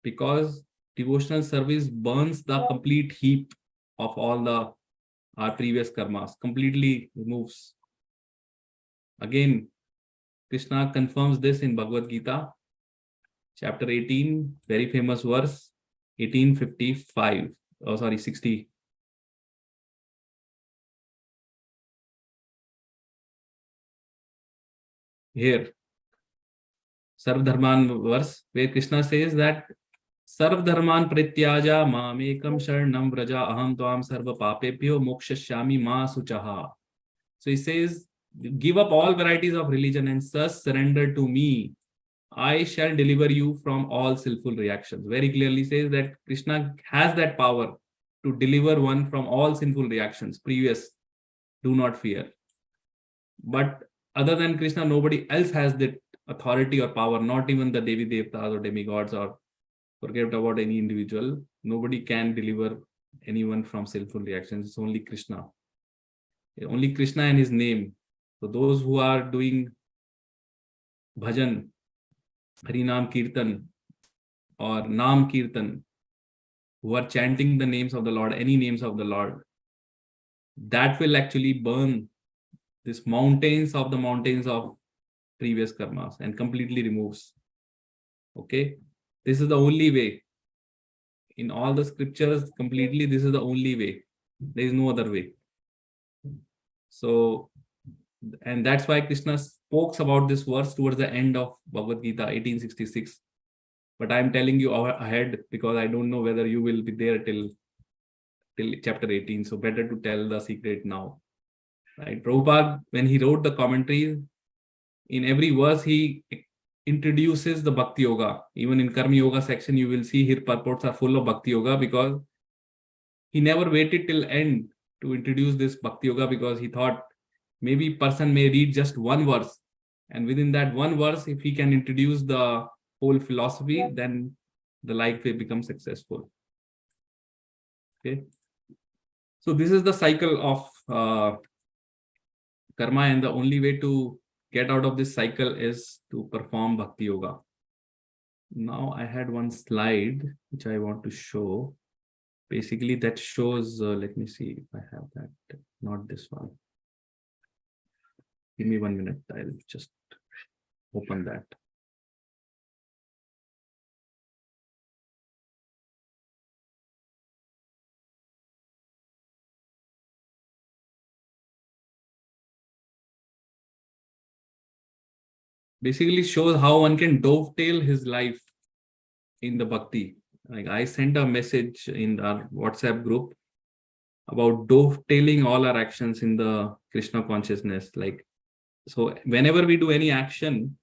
because devotional service burns the complete heap of all our previous karmas, completely removes. Again, Krishna confirms this in Bhagavad Gita, chapter 18, very famous verse, 1855. Oh, sorry, 60. Here, Sarv Dharman verse, where Krishna says that Sarv Dharman Prityaja Mamekam Sharanam Vraja Aham Tvam Sarva Papebhyo Mokshashyami Ma Suchaha. So he says, give up all varieties of religion and thus surrender to me. I shall deliver you from all sinful reactions. Very clearly says that Krishna has that power to deliver one from all sinful reactions. Previous, do not fear. But other than Krishna, nobody else has that authority or power, not even the Devi Devtas or demigods, or forget about any individual. Nobody can deliver anyone from sinful reactions. It's only Krishna. Only Krishna and his name. So those who are doing bhajan, Harinam Kirtan or Nam Kirtan, who are chanting the names of the Lord, any names of the Lord, that will actually burn this mountains of previous karmas and completely removes. Okay, this is the only way. In all the scriptures, completely, this is the only way. There is no other way. So, and that's why Krishna spoke about this verse towards the end of Bhagavad Gita, 1866. But I'm telling you ahead because I don't know whether you will be there till chapter 18. So better to tell the secret now. Right? Prabhupada, when he wrote the commentaries, in every verse he introduces the Bhakti Yoga. Even in Karma Yoga section, you will see here purports are full of Bhakti Yoga because he never waited till end to introduce this Bhakti Yoga, because he thought maybe person may read just one verse, and within that one verse, if he can introduce the whole philosophy, then the life will become successful. Okay. So this is the cycle of karma, and the only way to get out of this cycle is to perform Bhakti Yoga. Now I had one slide which I want to show. Basically, that shows, let me see if I have that, not this one. Give me 1 minute, I'll just open that. Basically shows how one can dovetail his life in the bhakti. Like I sent a message in our WhatsApp group about dovetailing all our actions in the Krishna consciousness. Like, so whenever we do any action,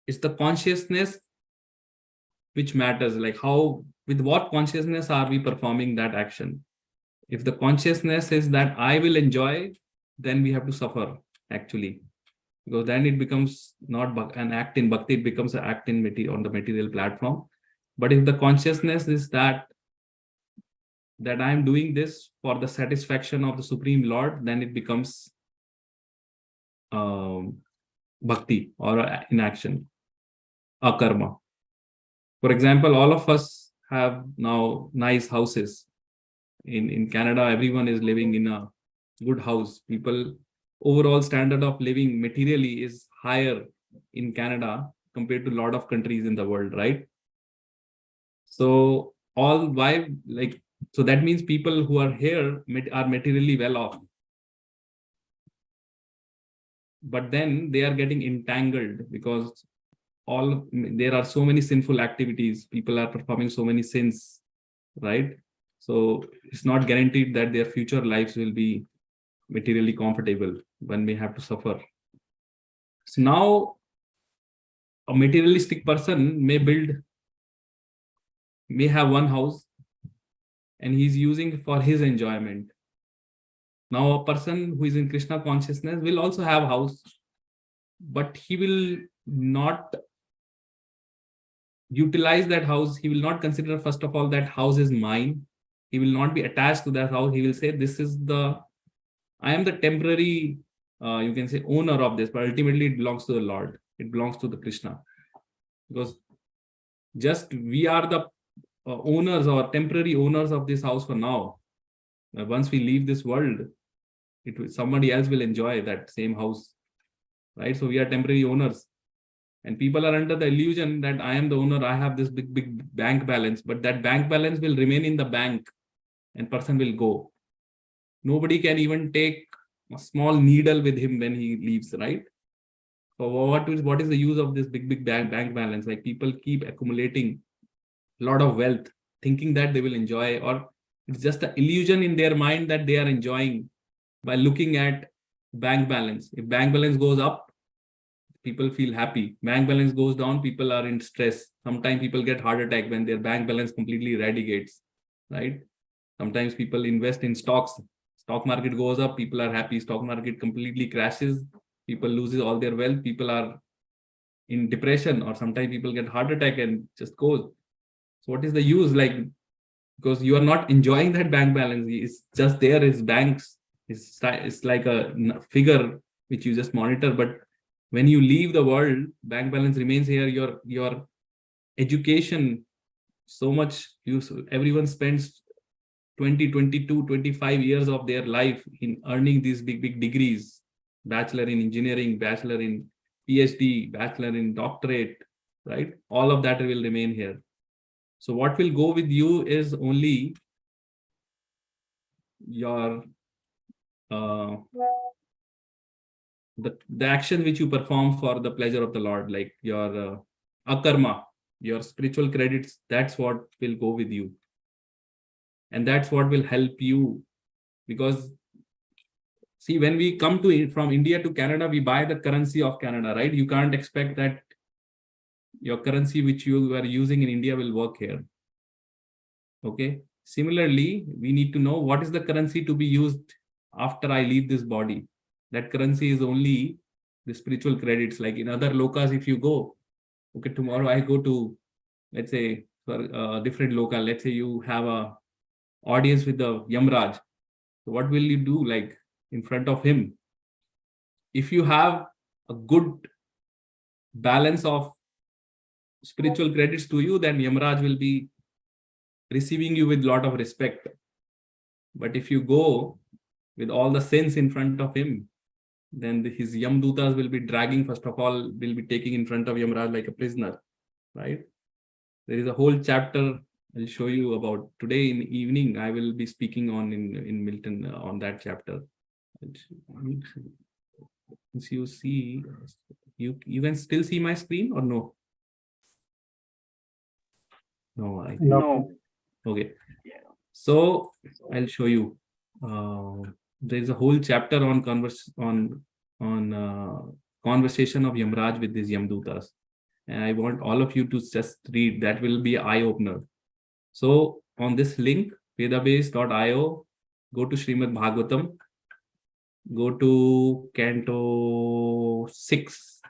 it's the consciousness which matters. Like how, with what consciousness are we performing that action? If the consciousness is that I will enjoy, then we have to suffer actually, because then it becomes not an act in bhakti, it becomes an act in on the material platform. But if the consciousness is that I am doing this for the satisfaction of the Supreme Lord, then it becomes bhakti or in action, akarma. For example, all of us have now nice houses. In Canada, everyone is living in a good house. People, overall standard of living materially is higher in Canada compared to a lot of countries in the world, right? So so that means people who are here are materially well off. But then they are getting entangled because there are so many sinful activities. People are performing so many sins, right? So it's not guaranteed that their future lives will be materially comfortable. One may have to suffer. So now a materialistic person may have one house and he's using for his enjoyment. Now a person who is in Krishna consciousness will also have a house, but he will not utilize that house. He will not consider, first of all, that house is mine. He will not be attached to that house. He will say, I am the temporary, you can say, owner of this, but ultimately it belongs to the Lord. It belongs to the Krishna. Because just we are the owners or temporary owners of this house for now. Once we leave this world, somebody else will enjoy that same house, right? So we are temporary owners. And people are under the illusion that I am the owner, I have this big bank balance, but that bank balance will remain in the bank and person will go. Nobody can even take a small needle with him when he leaves, right? So what is the use of this big bank balance? Like people keep accumulating a lot of wealth, thinking that they will enjoy, or it's just an illusion in their mind that they are enjoying by looking at bank balance. If bank balance goes up, people feel happy. Bank balance goes down, people are in stress. Sometimes people get heart attack when their bank balance completely eradicates, right? Sometimes people invest in stocks. Stock market goes up, people are happy. Stock market completely crashes, people loses all their wealth. People are in depression, or sometimes people get heart attack and just goes. So what is the use? Like, because you are not enjoying that bank balance. It's just there. It's banks. It's like a figure which you just monitor. But when you leave the world, bank balance remains here. Your education, so much everyone spends 20, 22, 25 years of their life in earning these big degrees, bachelor in engineering, bachelor in PhD, bachelor in doctorate, right? All of that will remain here. So what will go with you is only your the action which you perform for the pleasure of the Lord, like your akarma, your spiritual credits. That's what will go with you, and that's what will help you. Because see, when we come from India to Canada, we buy the currency of Canada, right? You can't expect that your currency which you are using in India will work here. Okay. Similarly, we need to know what is the currency to be used after I leave this body. That currency is only the spiritual credits. Like in other lokas, if you go, okay, tomorrow I go to, let's say, for a different local, let's say you have a audience with the Yamraj. So what will you do, like in front of him? If you have a good balance of spiritual credits to you, then Yamraj will be receiving you with lot of respect. But if you go with all the sins in front of him, then his Yamdutas will be dragging, first of all, will be taking in front of Yamraj like a prisoner, right? There is a whole chapter I'll show you about today in evening. I will be speaking on in Milton on that chapter. Since you see, you can still see my screen or no? No, No. okay. So I'll show you. There is a whole chapter on conversation of Yamraj with these Yamdutas, and I want all of you to just read. That will be eye opener. So on this link, vedabase.io, go to Srimad Bhagavatam, go to Canto 6,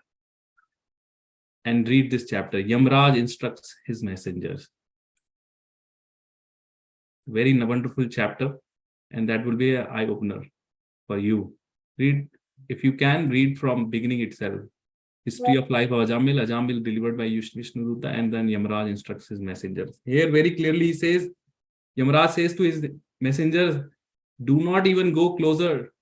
and read this chapter. Yamraj instructs his messengers. Very wonderful chapter, and that will be an eye opener for you. Read, if you can, read from beginning itself. History of life of Ajamil, Ajamil delivered by Vishnudutta, and then Yamraj instructs his messengers. Here very clearly he says, Yamraj says to his messengers, do not even go closer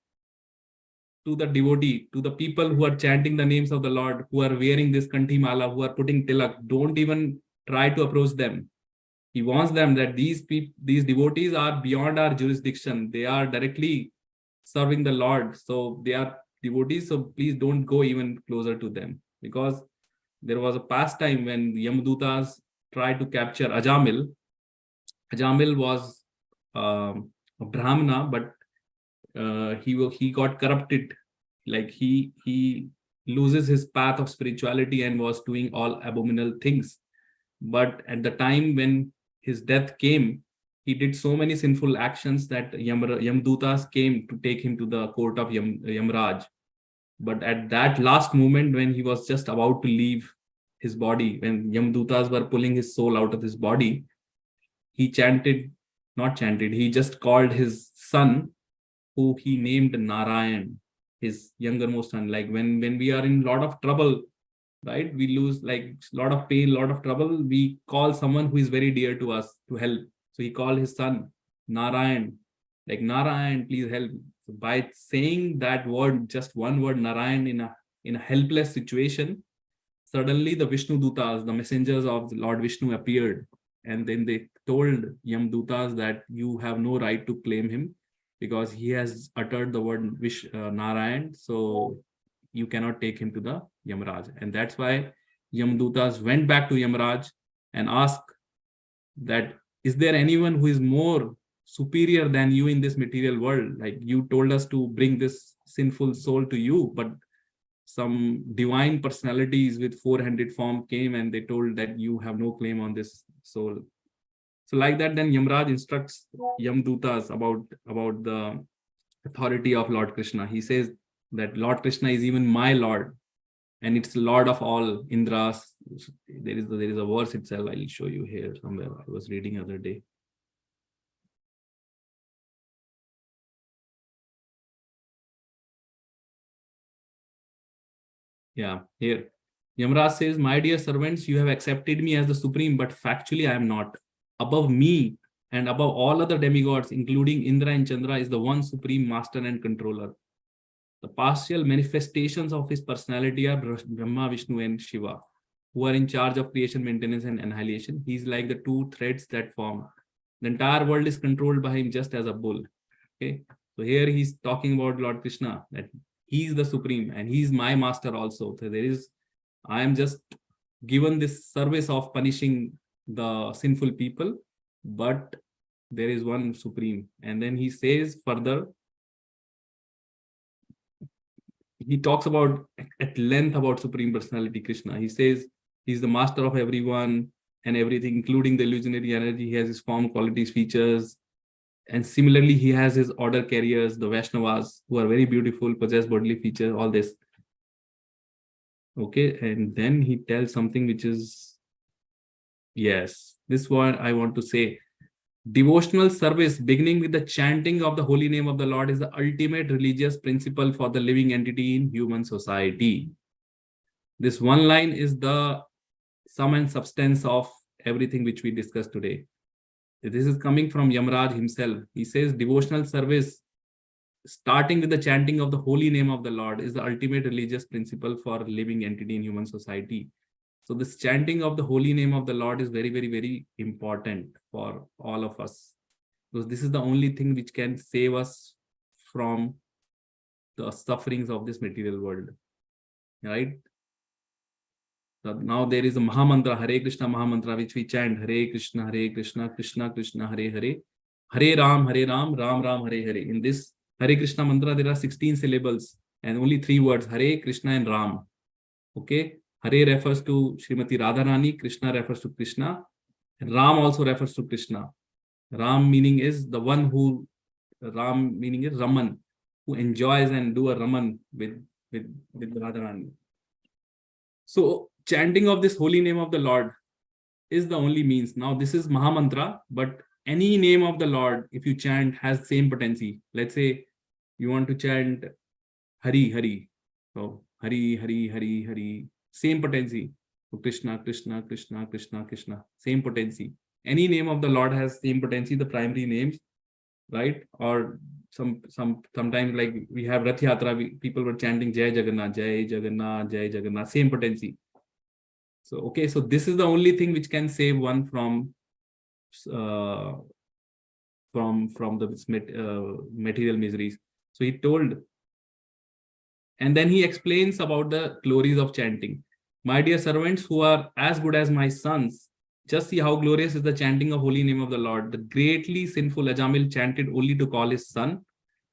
to the devotee, to the people who are chanting the names of the Lord, who are wearing this kanthi mala, who are putting tilak. Don't even try to approach them. He warns them that these devotees are beyond our jurisdiction. They are directly serving the Lord. So they are devotees. So please don't go even closer to them. Because there was a past time when Yamdutas tried to capture Ajamil. Ajamil was a Brahmana, but he got corrupted. Like he loses his path of spirituality and was doing all abominable things. But at the time when his death came, he did so many sinful actions that Yamdutas came to take him to the court of Yamraj. But at that last moment, when he was just about to leave his body, when Yamdutas were pulling his soul out of his body, he he just called his son, who he named Narayan, his younger-most son. Like when we are in a lot of trouble, right? We lose like a lot of pain, a lot of trouble. We call someone who is very dear to us to help. So he called his son Narayan, like Narayan, please help. So by saying that word, just one word, Narayan, in a helpless situation, suddenly the Vishnudutas, the messengers of the Lord Vishnu, appeared, and then they told Yamdutas that you have no right to claim him because he has uttered the word Narayan. So you cannot take him to the Yamraj. And that's why Yamdutas went back to Yamraj and asked that, is there anyone who is more superior than you in this material world? Like, you told us to bring this sinful soul to you, but some divine personalities with four-handed form came and they told that you have no claim on this soul. So like that, then Yamraj instructs Yamdutas about the authority of Lord Krishna. He says that Lord Krishna is even my Lord, and it's Lord of all Indras. There is a verse itself. I'll show you here somewhere. I was reading the other day. Yeah, here. Yamraj says, my dear servants, you have accepted me as the supreme, but factually I am not. Above me and above all other demigods, including Indra and Chandra, is the one supreme master and controller. The partial manifestations of his personality are Brahma, Vishnu, and Shiva, who are in charge of creation, maintenance, and annihilation. He's like the two threads that form. The entire world is controlled by him just as a bull. Okay, so here he's talking about Lord Krishna, that he's the supreme and he's my master also. So I am just given this service of punishing the sinful people, but there is one supreme. And then he says further, he talks about at length about Supreme Personality Krishna. He says he's the master of everyone and everything, including the illusionary energy. He has his form, qualities, features. And similarly, he has his order carriers, the Vaishnavas, who are very beautiful, possess bodily features, all this. Okay, and then he tells something which is, yes, this one I want to say. Devotional service beginning with the chanting of the holy name of the Lord is the ultimate religious principle for the living entity in human society. This one line is the sum and substance of everything which we discussed today. This is coming from Yamraj himself. He says devotional service, starting with the chanting of the holy name of the Lord, is the ultimate religious principle for living entity in human society. So this chanting of the holy name of the Lord is very, very, very important for all of us, because this is the only thing which can save us from the sufferings of this material world, right? So now there is a Mahamantra, Hare Krishna Mahamantra, which we chant, Hare Krishna, Krishna Krishna, Hare Hare, Hare Ram, Ram Ram, Hare Hare. In this Hare Krishna mantra, there are 16 syllables and only 3 words, Hare, Krishna and Ram. Okay, Hare refers to Srimati Radharani, Krishna refers to Krishna, and Ram also refers to Krishna. Ram meaning is the one who, Ram meaning is Raman, who enjoys and do a Raman with Radharani. So chanting of this holy name of the Lord is the only means. Now this is Mahamantra, but any name of the Lord, if you chant, has same potency. Let's say you want to chant Hari, Hari. So Hari, Hari, Hari, Hari. Same potency. So Krishna, Krishna, Krishna, Krishna, Krishna. Same potency. Any name of the Lord has same potency, the primary names, right? Or sometimes like we have Rath Yatra, people were chanting Jai Jagannath, Jai Jagannath, Jai Jagannath, same potency. So okay, so this is the only thing which can save one from the material miseries. So he told, and then he explains about the glories of chanting. My dear servants who are as good as my sons, just see how glorious is the chanting of holy name of the Lord. The greatly sinful Ajamil chanted only to call his son,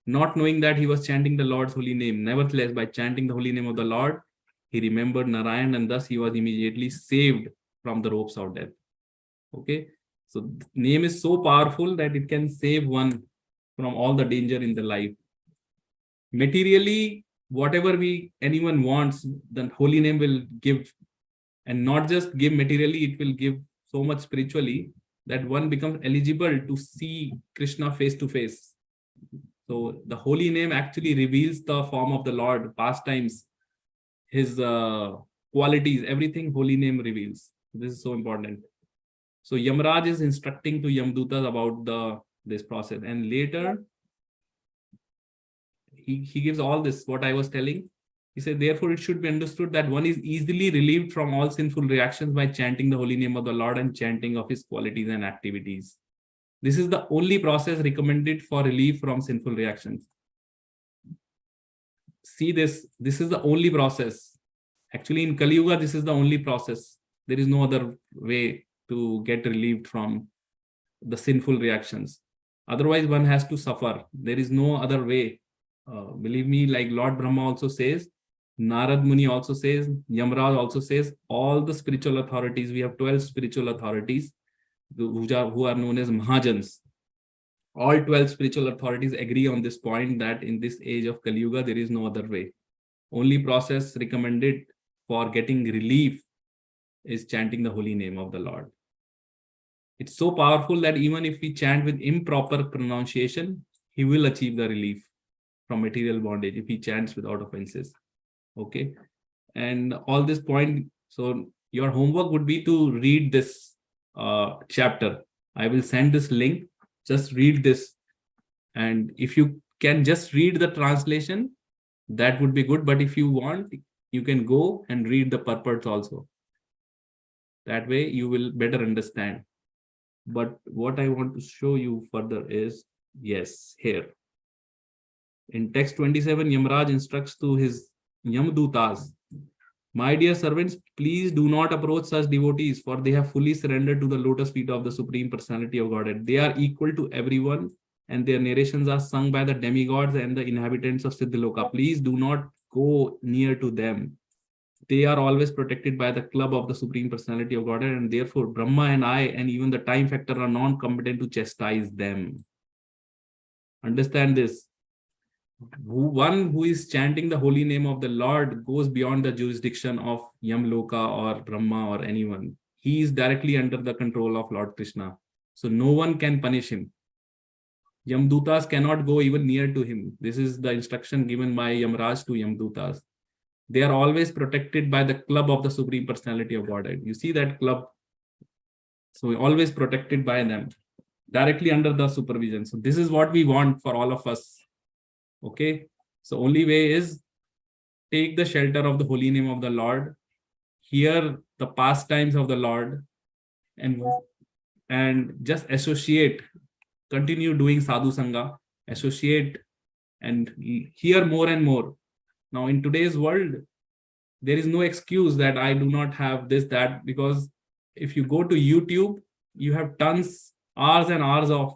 not knowing that he was chanting the Lord's holy name. Nevertheless, by chanting the holy name of the Lord, he remembered Narayan, and thus he was immediately saved from the ropes of death. Okay, so the name is so powerful that it can save one from all the danger in the life. Materially, whatever anyone wants, the holy name will give, and not just give materially, it will give so much spiritually that one becomes eligible to see Krishna face to face. So the holy name actually reveals the form of the Lord, pastimes, his qualities, everything holy name reveals. This is so important. So Yamraj is instructing to Yamdutas about this process, and later he gives all this, what I was telling. He said, therefore, it should be understood that one is easily relieved from all sinful reactions by chanting the holy name of the Lord and chanting of his qualities and activities. This is the only process recommended for relief from sinful reactions. See this is the only process. Actually, in Kali Yuga, this is the only process. There is no other way to get relieved from the sinful reactions. Otherwise, one has to suffer. There is no other way. Believe me, like Lord Brahma also says, Narad Muni also says, Yamraj also says, all the spiritual authorities, we have 12 spiritual authorities who are known as Mahajans. All 12 spiritual authorities agree on this point, that in this age of Kali Yuga, there is no other way. Only process recommended for getting relief is chanting the holy name of the Lord. It's so powerful that even if we chant with improper pronunciation, he will achieve the relief from material bondage if he chants without offenses. Okay, and all this point, so your homework would be to read this chapter. I will send this link. Just read this, and if you can just read the translation, that would be good. But if you want, you can go and read the purports also. That way you will better understand. But what I want to show you further is, yes, here in text 27, Yamraj instructs to his Yamdutas, my dear servants, please do not approach such devotees, for they have fully surrendered to the lotus feet of the Supreme Personality of Godhead. They are equal to everyone, and their narrations are sung by the demigods and the inhabitants of Siddhaloka. Please do not go near to them. They are always protected by the club of the Supreme Personality of Godhead, and therefore Brahma and I and even the time factor are non-competent to chastise them. Understand this. One who is chanting the holy name of the Lord goes beyond the jurisdiction of Yamloka or Brahma or anyone. He is directly under the control of Lord Krishna. So no one can punish him. Yamdutas cannot go even near to him. This is the instruction given by Yamraj to Yamdutas. they are always protected by the club of the Supreme Personality of Godhead. You see that club? So always protected by them, directly under the supervision. So this is what we want for all of us. Okay. So only way is take the shelter of the holy name of the Lord, hear the pastimes of the Lord, and just associate, continue doing sadhu sangha, associate and hear more and more. Now in today's world, there is no excuse that I do not have this, that, because if you go to YouTube, you have tons, hours and hours of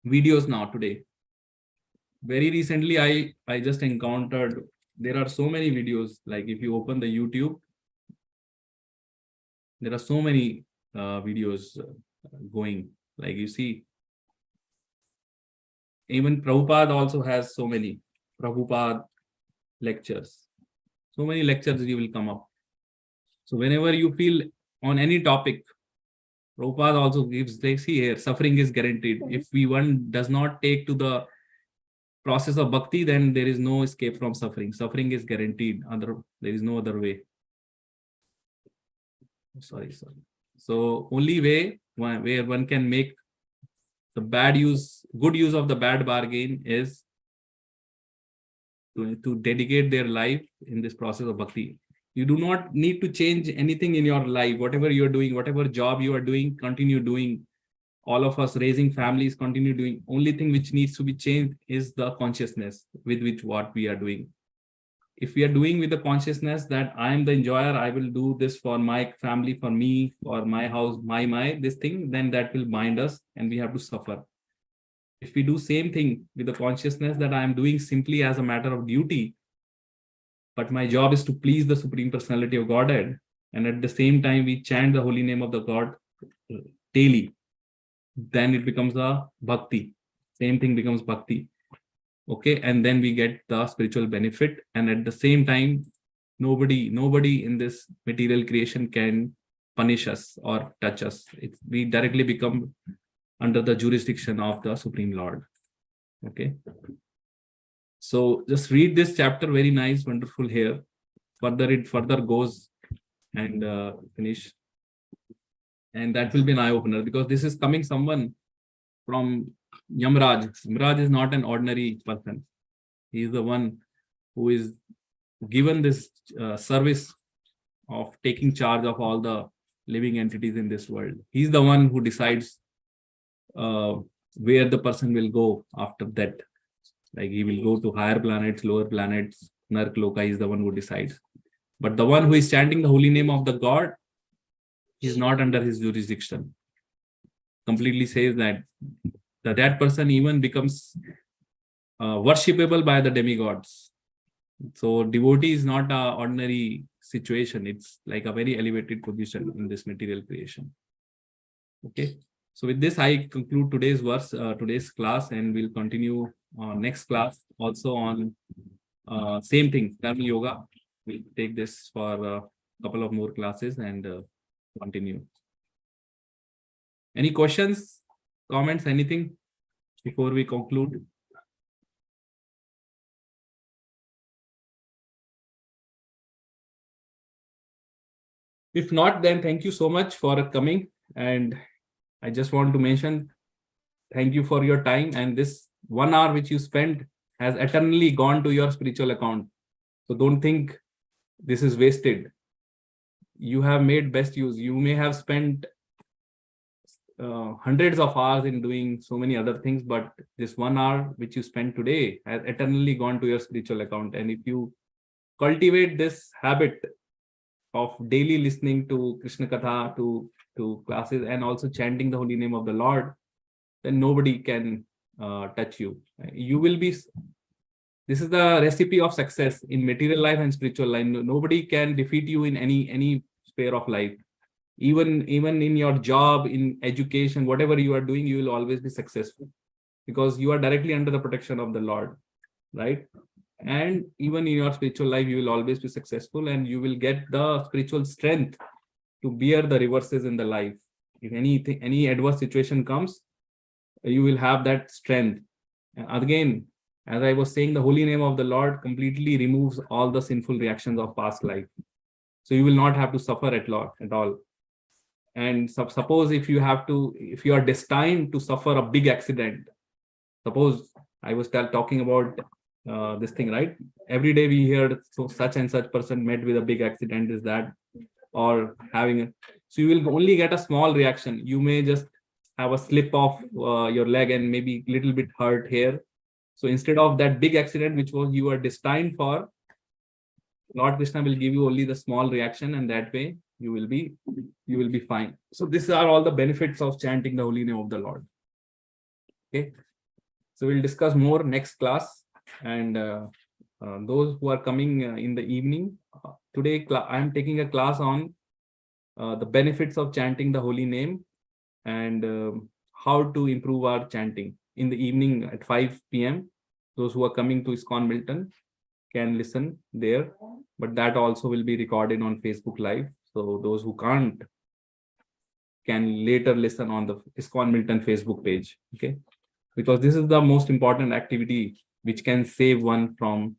videos now today. Very recently, I just encountered, there are so many videos, like if you open the YouTube, there are so many videos going, like you see, even Prabhupada also has so many Prabhupada lectures. So many lectures you will come up. So whenever you feel on any topic, Prabhupada also gives, they see here, suffering is guaranteed. If one does not take to the process of bhakti, then there is no escape from suffering. Suffering is guaranteed. There is no other way. Sorry. So only way where one can make the good use of the bad bargain is to dedicate their life in this process of bhakti. You do not need to change anything in your life. Whatever you're doing, whatever job you are doing, continue doing. All of us raising families, continue doing. Only thing which needs to be changed is the consciousness with which what we are doing. If we are doing with the consciousness that I am the enjoyer, I will do this for my family, for me, for my house, this thing, then that will bind us and we have to suffer. If we do same thing with the consciousness that I am doing simply as a matter of duty, but my job is to please the Supreme Personality of Godhead, and at the same time we chant the holy name of the God daily, then it becomes a bhakti. Same thing becomes bhakti. Okay, and then we get the spiritual benefit, and at the same time, nobody in this material creation can punish us or touch us. We directly become under the jurisdiction of the Supreme Lord. Okay. So just read this chapter, very nice, wonderful here. It further goes and finish. And that will be an eye-opener, because this is coming someone from Yamraj. Yamraj is not an ordinary person. He is the one who is given this service of taking charge of all the living entities in this world. He's the one who decides where the person will go after that. Like he will go to higher planets, lower planets, Nark Loka is the one who decides. But the one who is chanting the holy name of the God is not under his jurisdiction. Completely says that person even becomes worshipable by the demigods. So devotee is not an ordinary situation. It's like a very elevated position in this material creation. Okay. So with this, I conclude today's class, and we'll continue next class also on same thing, Karma Yoga. We'll take this for a couple of more classes and continue. Any questions, comments, anything before we conclude? If not, then thank you so much for coming. And I just want to mention, thank you for your time. And this 1 hour which you spent has eternally gone to your spiritual account. So don't think this is wasted. You have made best use. You may have spent hundreds of hours in doing so many other things, but this 1 hour which you spent today has eternally gone to your spiritual account. And if you cultivate this habit of daily listening to Krishna Katha, to classes, and also chanting the holy name of the Lord, then nobody can touch you. You will be. This is the recipe of success in material life and spiritual life. Nobody can defeat you in any sphere of life. Even in your job, in education, whatever you are doing, you will always be successful because you are directly under the protection of the Lord, right? And even in your spiritual life, you will always be successful, and you will get the spiritual strength to bear the reverses in the life. If any adverse situation comes, you will have that strength. And again, As I was saying, the holy name of the Lord completely removes all the sinful reactions of past life. So you will not have to suffer at all. And suppose if you are destined to suffer a big accident, suppose I was talking about this thing, right? Every day we hear so such and such person met with a big accident, is that, or having a, so you will only get a small reaction. You may just have a slip of your leg and maybe little bit hurt here. So instead of that big accident which was you are destined for, Lord Krishna will give you only the small reaction, and that way you will be fine. So these are all the benefits of chanting the holy name of the Lord. Okay, so we'll discuss more next class. And those who are coming in the evening, today I am taking a class on the benefits of chanting the holy name and how to improve our chanting in the evening at 5 p.m. Those who are coming to ISKCON Milton can listen there, but that also will be recorded on Facebook Live. So those who can't can later listen on the ISKCON Milton Facebook page. Okay, because this is the most important activity which can save one from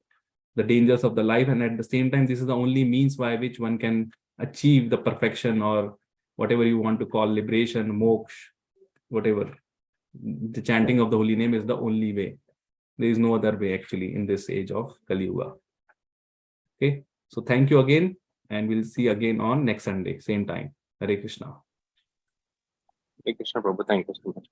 the dangers of the life, and at the same time, this is the only means by which one can achieve the perfection, or whatever you want to call liberation, moksha, whatever. The chanting of the holy name is the only way. There is no other way actually in this age of Kali Yuga. Okay, so thank you again, and we'll see again on next Sunday, same time. Hare Krishna. Hare Krishna, Prabhu. Thank you so much.